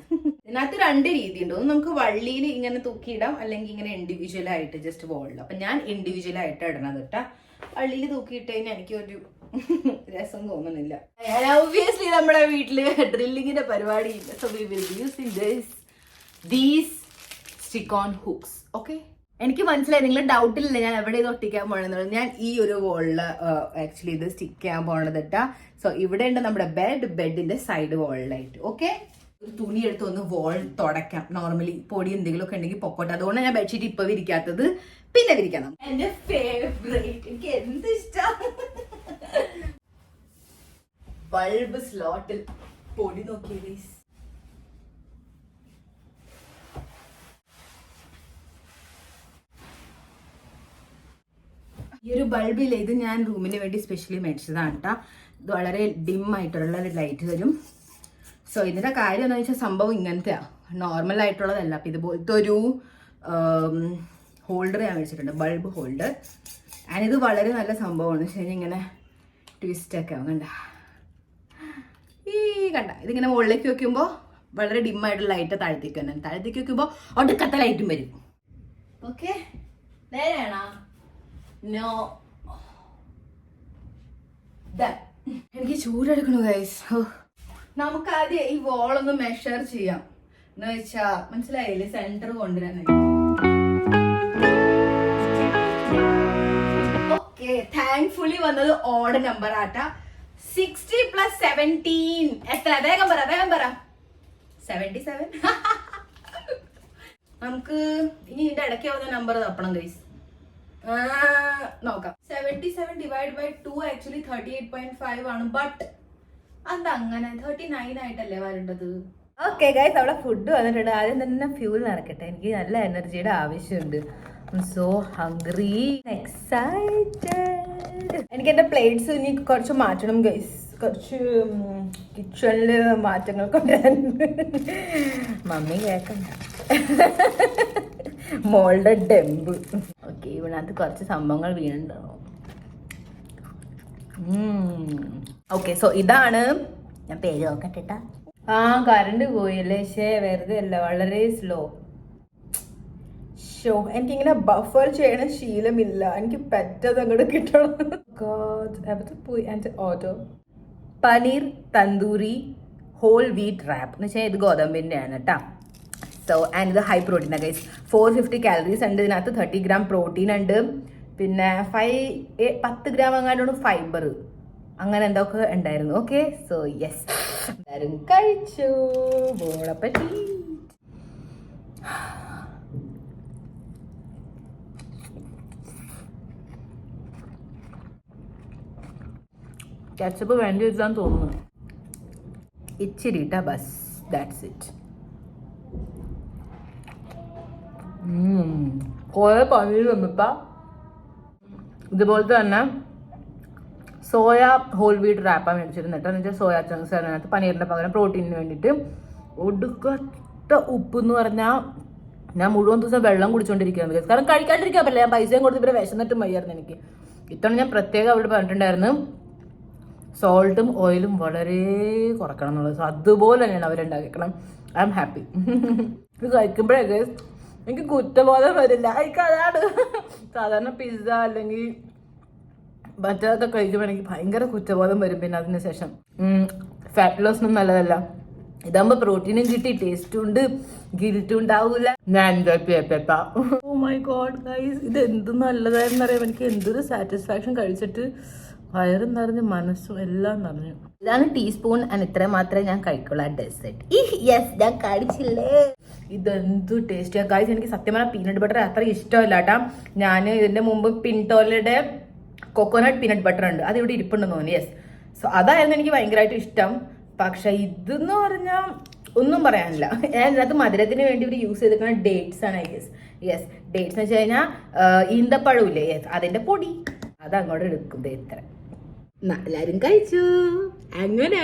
ഇതിനകത്ത് 2 രീതിയുണ്ട്. ഒന്ന് നമുക്ക് വള്ളിയിൽ ഇങ്ങനെ തൂക്കിയിടാം, അല്ലെങ്കിൽ ഇങ്ങനെ ഇൻഡിവിജ്വൽ ആയിട്ട് ജസ്റ്റ് വോളിൽ. അപ്പൊ ഞാൻ ഇൻഡിവിജ്വൽ ആയിട്ട് ഇടണത് കേട്ടാ. വള്ളിയിൽ തൂക്കിയിട്ട് കഴിഞ്ഞാൽ എനിക്കൊരു രസം തോന്നുന്നില്ല. ഒബ്വിയസ്ലി നമ്മുടെ വീട്ടില് ഡ്രില്ലിങ്ങിന്റെ പരിപാടിയില്ല. So we will using these stick on hooks. Okay, എനിക്ക് മനസ്സിലായി, നിങ്ങൾ ഡൗട്ടിലില്ല ഞാൻ എവിടെ ഇത് ഒട്ടിക്കാൻ പോകണമെന്നുള്ളത്. ഞാൻ ഈ ഒരു വോളില് ആക്ച്വലി ഇത് സ്റ്റിക്ക് ചെയ്യാൻ പോകണത് കേട്ടാ. സോ ഇവിടെ ഉണ്ട് നമ്മുടെ ബെഡിന്റെ സൈഡ് വോളിലായിട്ട്. ഓക്കെ, ഒരു തുണി എടുത്ത് ഒന്ന് വോൾ തുടയ്ക്കാം. നോർമലി പൊടി എന്തെങ്കിലും ഒക്കെ ഉണ്ടെങ്കിൽ പൊക്കോട്ടെ. അതുകൊണ്ടാണ് ഞാൻ ബെഡ്ഷീറ്റ് ഇപ്പൊ വിരിക്കാത്തത്. പിന്നെ വിരിക്കണം. എന്റെ ഫേവറേറ്റ്, എനിക്ക് എന്ത് ഇഷ്ടം. ബൾബ് സ്ലോട്ടിൽ പൊടി നോക്കിയേ. ഈ ഒരു ബൾബില്ല, ഇത് ഞാൻ റൂമിന് വേണ്ടി സ്പെഷ്യലി മേടിച്ചതാണ് കേട്ടോ. ഇത് വളരെ ഡിം ആയിട്ടുള്ള ഒരു ലൈറ്റ് തരും. സോ ഇതിന്റെ കാര്യം എന്ന് വെച്ചാൽ സംഭവം ഇങ്ങനത്തെ നോർമൽ ആയിട്ടുള്ളതല്ല. അപ്പൊ ഇതുപോലത്തെ ഒരു ഹോൾഡർ ഞാൻ മേടിച്ചിട്ടുണ്ട്, ബൾബ് ഹോൾഡർ. ആൻഡ് ഇത് വളരെ നല്ല സംഭവമാണ്. ശരി, ഇങ്ങനെ ട്വിസ്റ്റ് ഒക്കെ ആവും. കണ്ട ഇതിങ്ങനെ മുകളിലേക്ക് വെക്കുമ്പോൾ വളരെ ഡിമ്മായിട്ടുള്ള ലൈറ്റ് താഴത്തേക്ക് തന്നെ, താഴത്തേക്ക് വെക്കുമ്പോൾ ഒടുക്കത്തെ ലൈറ്റും വരും. ഓക്കെ, നേരെയാണോ? നോ, എനിക്ക് ചൂടെടുക്കണു ഗൈസ്. നമുക്ക് ആദ്യം ഈ വോളൊന്ന് മെഷർ ചെയ്യാം. എന്ന് വെച്ചാ മനസ്സിലായില്ലേ, സെന്റർ കൊണ്ടുവരാനായി. ഓക്കെ, താങ്ക്ഫുള്ളി വന്നത് ഓഡ് നമ്പർ ആട്ടാ. 60 + 17 എത്ര? വേഗം പറ, വേഗം പറ. 77. നമുക്ക് ഇനി ഇതിന്റെ ഇടയ്ക്ക് ആവുന്ന നമ്പർ തപ്പണം ഗൈസ്. നോക്കാം. 77 / 2 ആക്ച്വലി 38.5 ആണ്. ബട്ട് അതങ്ങനെ 39 ആയിട്ടല്ലേ വരേണ്ടത്. ഓക്കെ ഗൈസ്, അവിടെ ഫുഡ് വന്നിട്ടുണ്ട്. ആദ്യം തന്നെ ഫ്യൂൽ നടക്കട്ടെ, എനിക്ക് നല്ല എനർജിയുടെ ആവശ്യമുണ്ട്. So hungry, excited. എനിക്ക് എന്റെ പ്ലേറ്റ്സ് ഇനി കുറച്ച് മാറ്റണം ഗൈസ്. കുറച്ച് കിച്ചണില് മാറ്റങ്ങൾ കൊണ്ടുവരാനുണ്ട്. മമ്മി കേൾക്കണ്ട. മോളുടെ ഡെമ്പ്. ഓക്കെ, ഇതിനകത്ത് കുറച്ച് സംഭവങ്ങൾ വീണുണ്ടാവും. ഓക്കെ, സോ ഇതാണ്. ഞാൻ പേര് നോക്കട്ടെ. കറണ്ട് പോയല്ലേ. വെറുതെ അല്ല, വളരെ സ്ലോ. എനിക്കിങ്ങനെ ബഫർ ചെയ്യണ ശീലമില്ല. എനിക്ക് പെറ്റത് അങ്ങോട്ട് കിട്ടണം. പോയി എൻ്റെ order paneer tandoori whole wheat wrap എന്ന് വെച്ചാൽ ഇത് ഗോതമ്പിൻ്റെ ആണ് കേട്ടോ. സോ ആൻഡ് ഇത് ഹൈ പ്രോട്ടീൻ ആണ് ഗൈസ്. 450 കാലറീസ് ഉണ്ട് ഇതിനകത്ത്. 30 ഗ്രാം പ്രോട്ടീൻ ഉണ്ട്. പിന്നെ 10 ഗ്രാം അങ്ങാണ്ടാണ് ഫൈബർ. അങ്ങനെ എന്തൊക്കെ ഉണ്ടായിരുന്നു. ഓക്കെ, സോ യെസ്, എല്ലാവരും കഴിച്ചു. ബോളപ്പറ്റി. കെച്ചപ്പ് വേണ്ടി വെച്ചാന്ന് തോന്നുന്നു. ഇച്ചിരി ഇട്ടാ ബസ്, ദാറ്റ്സ് ഇറ്റ്. കുറെ പനീർ വന്നിപ്പ. ഇതുപോലത്തെ തന്നെ സോയ ഹോൾ വീറ്റ് റാപ്പാണ് മേടിച്ചിരുന്നിട്ട്. എന്നുവെച്ചാൽ സോയ ചങ്ക്സ് അതിനകത്ത് പനീറിൻ്റെ പകരം പ്രോട്ടീനിന് വേണ്ടിയിട്ട്. ഒടുക്കത്ത ഉപ്പ് എന്ന് പറഞ്ഞാൽ ഞാൻ മുഴുവൻ ദിവസം വെള്ളം കുടിച്ചുകൊണ്ടിരിക്കുകയാണ്. കാരണം കഴിക്കാണ്ടിരിക്കാൻ പറ്റില്ല. ഞാൻ പൈസയും കൊടുത്ത് ഇവരെ വിശന്നിട്ടും വയ്യായിരുന്നു എനിക്ക്. ഇത്തവണ ഞാൻ പ്രത്യേകം അവിടെ പറഞ്ഞിട്ടുണ്ടായിരുന്നു സോൾട്ടും ഓയിലും വളരെ കുറക്കണം എന്നുള്ളത്. സോ അതുപോലെ തന്നെയാണ് അവരുണ്ടാക്കിക്കണം. I am happy. ഇത് കഴിക്കുമ്പോഴൊക്കെ എനിക്ക് കുറ്റബോധം വരില്ല. എനിക്ക് അതാണ്. സാധാരണ പിസ്സ അല്ലെങ്കിൽ മറ്റൊക്കെ കഴിക്കുമ്പോൾ എനിക്ക് ഭയങ്കര കുറ്റബോധം വരും. പിന്നെ അതിന് ശേഷം ഫാറ്റ് ലോസിനും നല്ലതല്ല. ഇതാകുമ്പോൾ പ്രോട്ടീനും കിട്ടി, ടേസ്റ്റും ഉണ്ട്, ഗിൽറ്റും ഉണ്ടാവൂല. ഞാൻ എൻജോയ് ചെയ്യപ്പെട്ട. ഓ മൈ ഗോഡ് ഗൈസ്, ഇത് എന്ത് നല്ലതായിരുന്നു അറിയാം. എനിക്ക് എന്തൊരു സാറ്റിസ്ഫാക്ഷൻ. കഴിച്ചിട്ട് വയറും നിറഞ്ഞ് മനസ്സും എല്ലാം നിറഞ്ഞു. ഇതാണ് ടീസ്പൂൺ. ആൻഡ് ഇത്ര മാത്രമേ ഞാൻ കഴിക്കുള്ളൂ. ഡെസേർട്ട് യെസ്, ഞാൻ കഴിച്ചില്ലേ. ഇതെന്തു ടേസ്റ്റിയാ ഗൈസ്. എനിക്ക് സത്യം പറഞ്ഞാൽ പീനട്ട് ബട്ടർ അത്ര ഇഷ്ടമല്ല കേട്ടാ. ഞാൻ ഇതിന്റെ മുമ്പ് പിൻടോലയുടെ കൊക്കോനട്ട് പീനട്ട് ബട്ടർ ഉണ്ട്, അത് ഇവിടെ ഇരിപ്പുണ്ടെന്ന് തോന്നുന്നു. യെസ്, സോ അതായിരുന്നു എനിക്ക് ഭയങ്കരമായിട്ട് ഇഷ്ടം. പക്ഷെ ഇതെന്ന് പറഞ്ഞാൽ ഒന്നും പറയാനില്ല. ഞാൻ ഇതിനകത്ത് മധുരത്തിന് വേണ്ടി ഇവർ യൂസ് ചെയ്തിരിക്കുന്ന ഡേറ്റ്സ് ആണ്. യെസ്, ഡേറ്റ്സ് എന്ന് വെച്ച് കഴിഞ്ഞാൽ ഈന്തപ്പഴമില്ലേ, യെസ്, അതിന്റെ പൊടി അത് അങ്ങോട്ട് എടുക്കും. ഇത്ര എല്ലാരും കഴിച്ചു. അങ്ങനെ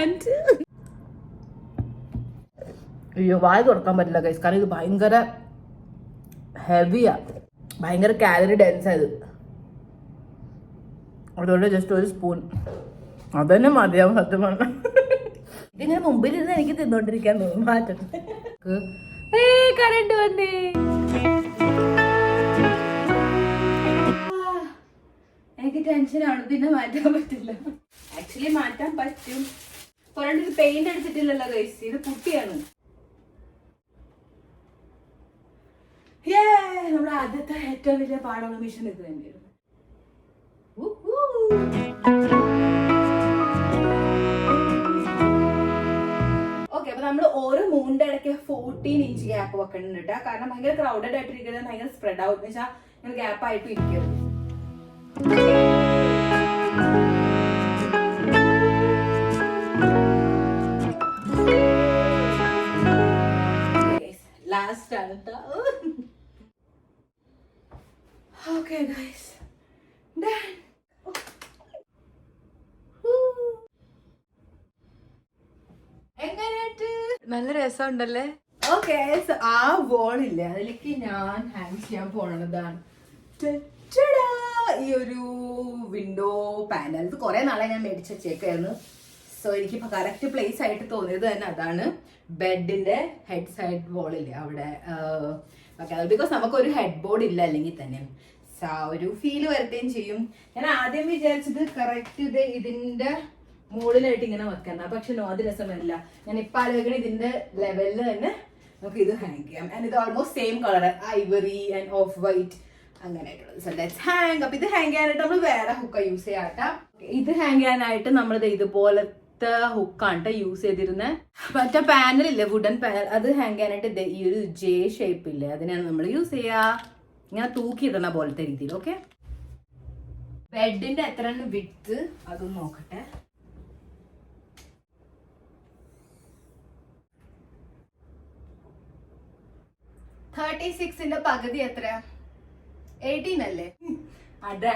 അയ്യോ, വായ തുറക്കാൻ പറ്റില്ല ഗൈസ്. കാരണം ഇത് ഭയങ്കര ഹെവിയാ, ഭയങ്കര കാലറി ഡെൻസ് ആയത്. അതുകൊണ്ട് ജസ്റ്റ് ഒരു സ്പൂൺ അതന്നെ മതിയാവും സത്യം പറഞ്ഞാൽ. ഇതിങ്ങനെ മുമ്പിലിരുന്ന് എനിക്ക് തിന്നോണ്ടിരിക്കാൻ തോന്നും. മാറ്റം കറണ്ട് വന്നേ. എനിക്ക് ടെൻഷനാണ്. പിന്നെ മാറ്റാൻ പറ്റില്ല. ആക്ച്വലി മാറ്റാൻ പറ്റും. കുറേ പെയിന്റ് അടിച്ചിട്ടില്ലല്ലോ ഗൈസ്. ഇത് കുട്ടിയാണ്. നമ്മുടെ ആദ്യത്തെ ഏറ്റവും വലിയ പാടുള്ള മിഷൻ ഇത് തന്നെയായിരുന്നു. ഓക്കെ, അപ്പൊ നമ്മൾ ഓരോ മൂന്നിന്റെ ഇടയ്ക്ക് 14 ഇഞ്ച് ഗ്യാപ്പ് വെക്കുന്നുണ്ട് കേട്ടോ. കാരണം ഭയങ്കര ക്രൗഡഡ് ആയിട്ടിരിക്കുന്നത് ഭയങ്കര സ്പ്രെഡ് ആവും എന്ന് വെച്ചാൽ ഇങ്ങനെ ഗ്യാപ്പ് ആയിട്ട് ഇരിക്കും. ലാസ്റ്റ് ആണ് കേട്ടോ. Okay guys, done. എങ്ങനെയായിട്ട് നല്ല രസമുണ്ടല്ലേ? ഓക്കെ, ആ വോളില്ലേ അതിലേക്ക് ഞാൻ ഹാങ് ചെയ്യാൻ പോണതാണ് ഈ ഒരു വിൻഡോ പാനൽ. ഇത് കുറെ നാളെ ഞാൻ മേടിച്ച് വെച്ചേക്കായിരുന്നു. സോ എനിക്കിപ്പോ കറക്റ്റ് പ്ലേസ് ആയിട്ട് തോന്നിയത് തന്നെ അതാണ്. ബെഡിന്റെ ഹെഡ് സൈഡ് വോളില്ലേ അവിടെ ബിക്കോസ് നമുക്കൊരു ഹെഡ് ബോർഡ് ഇല്ല അല്ലെങ്കിൽ തന്നെ ഒരു ഫീല് വരത്തേം ചെയ്യും. ഞാൻ ആദ്യം വിചാരിച്ചത് കറക്റ്റ് ഇതിന്റെ മുകളിലായിട്ട് ഇങ്ങനെ വെക്കാൻ, പക്ഷെ നോ, അത് രസമല്ല. ഞാൻ ഇപ്പൊ ആലോചിക്കണ ഇതിന്റെ ലെവലിൽ തന്നെ നമുക്ക് ഇത് ഹാങ് ചെയ്യാം. ആൻഡ് ഇത് almost same colour, ivory and off white അങ്ങനെയായിട്ടുള്ളത്. So let's hang. അപ്പൊ ഇത് ഹാങ് ചെയ്യാനായിട്ട് നമ്മൾ വേറെ ഹുക്ക യൂസ് ചെയ്യാട്ടാ. ഇത് ഹാങ് ചെയ്യാനായിട്ട് നമ്മളിത് ഇതുപോലത്തെ ഹുക്കാണ് യൂസ് ചെയ്തിരുന്നത്. മറ്റേ പാനലില്ലേ, വുഡൻ പാനൽ, അത് ഹാങ് ചെയ്യാനായിട്ട് ഈ ഒരു ജെ ഷേപ്പ് ഇല്ലേ, അതിനാണ് നമ്മൾ യൂസ് ചെയ്യാ. ഇങ്ങനെ തൂക്കിയിടുന്ന പോലത്തെ രീതിയിൽ. ഓക്കെ, ബെഡിന്റെ എത്രയാണ് വിഡ്ത്ത് അതൊന്ന് നോക്കട്ടെ. ന്റെ പകുതി എത്ര? 18 അല്ലേ? അതെ.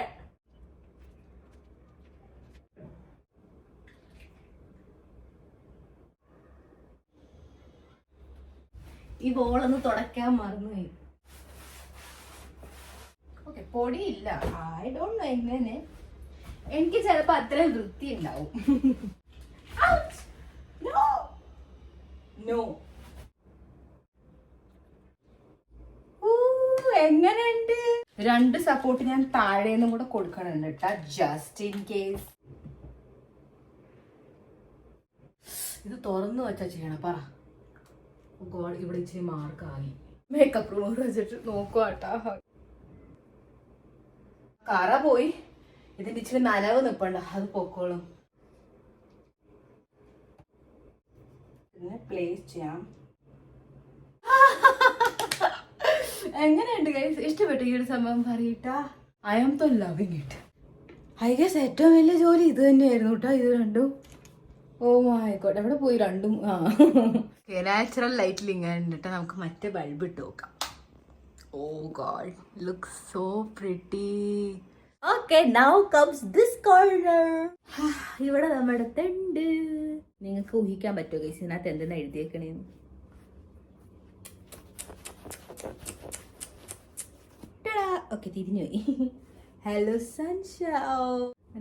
ഈ ബോളൊന്ന് തുടയ്ക്കാൻ മറന്നുപോയി. ഓക്കെ, പൊടിയില്ല. ഐ ഡോണ്ട് നോ എങ്ങനെ. എനിക്ക് ചിലപ്പോ അത്രയും വൃത്തി ഉണ്ടാവും. നോ, എങ്ങനെയുണ്ട്? 2 സപ്പോർട്ട് ഞാൻ താഴേന്നും കൂടെ കൊടുക്കണുണ്ട് കേട്ടാ, ജസ്റ്റ് ഇൻ കേസ്. ഇത് തുറന്നു വെച്ചാ ചെയ്യണം. പറ. ഇവിടെ ഇച്ചിരി മാർക്കായി. മേക്കപ്പ് റൂം വെച്ചിട്ട് നോക്കുവാട്ടാ. കറ പോയി. ഇതിന്റെ ഇച്ചിരി നനവ് നിപ്പണ്ട, അത് പൊക്കോളും. പിന്നെ പ്ലേസ് ചെയ്യാം. എങ്ങനെയുണ്ട് ഗൈസ്? ഇഷ്ടപ്പെട്ടു ഈ ഒരു സംഭവം? പറയട്ടാ. I am so loving it. I guess ഏറ്റവും വലിയ ജോലി ഇത് തന്നെയായിരുന്നു കേട്ടോ, ഇത് രണ്ടും. ഓ മൈ ഗോഡ്, എവിടെ പോയി രണ്ടും? നാച്ചുറൽ ലൈറ്റിലിങ് ഉണ്ട്. നമുക്ക് മറ്റേ ബൾബ് ഇട്ട് നോക്കാം. Oh god, look so pretty. Okay, now comes this corner. ഇവിടെ നമ്മുടെ തെണ്ട്. നിങ്ങൾക്ക് ഊഹിക്കാൻ പറ്റുമോ ഗൈസ് ഇതിനകത്ത് എന്തെന്നാ എഴുതിയേക്കണേന്ന്? ഓക്കെ, തിരിഞ്ഞു പോയി. ഹലോ സൺഷോ.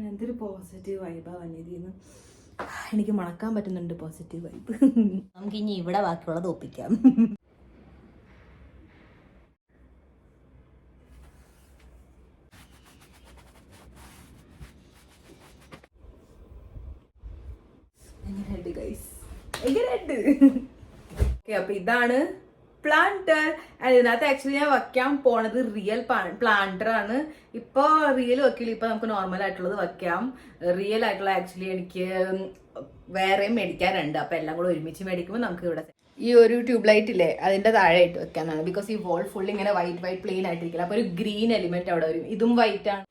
എന്തൊരു പോസിറ്റീവ് വൈബാ വന്നിരിക്കുന്നു. എനിക്ക് മണക്കാൻ പറ്റുന്നുണ്ട് പോസിറ്റീവ് വൈബ്. നമുക്ക് ഇനി ഇവിടെ ബാക്കിയുള്ളത് ഒപ്പിക്കാം. എങ്ങനെയുണ്ട് ഗൈസ്? എങ്ങനെയുണ്ട്? ഓക്കെ, അപ്പൊ ഇതാണ് പ്ലാന്റർ. ഇതിനകത്ത് ആക്ച്വലി ഞാൻ വെക്കാൻ പോണത് റിയൽ പ്ലാന്റർ ആണ്. ഇപ്പൊ റിയൽ വെക്കില്ല, ഇപ്പൊ നമുക്ക് നോർമൽ ആയിട്ടുള്ളത് വെക്കാം. റിയൽ ആയിട്ടുള്ള ആക്ച്വലി എനിക്ക് വേറെയും മേടിക്കാറുണ്ട്. അപ്പൊ എല്ലാം കൂടെ ഒരുമിച്ച് മേടിക്കുമ്പോൾ നമുക്ക് ഇവിടെ ഈ ഒരു ട്യൂബ് ലൈറ്റ് ഇല്ലേ അതിന്റെ താഴെ ഇട്ട് വെക്കാനാണ്. ബിക്കോസ് ഈ വോൾ ഫുൾ ഇങ്ങനെ വൈറ്റ് പ്ലെയിൻ ആയിട്ടിരിക്കില്ല. അപ്പൊ ഒരു ഗ്രീൻ എലിമെന്റ് അവിടെ വരും. ഇതും വൈറ്റ് ആണ്.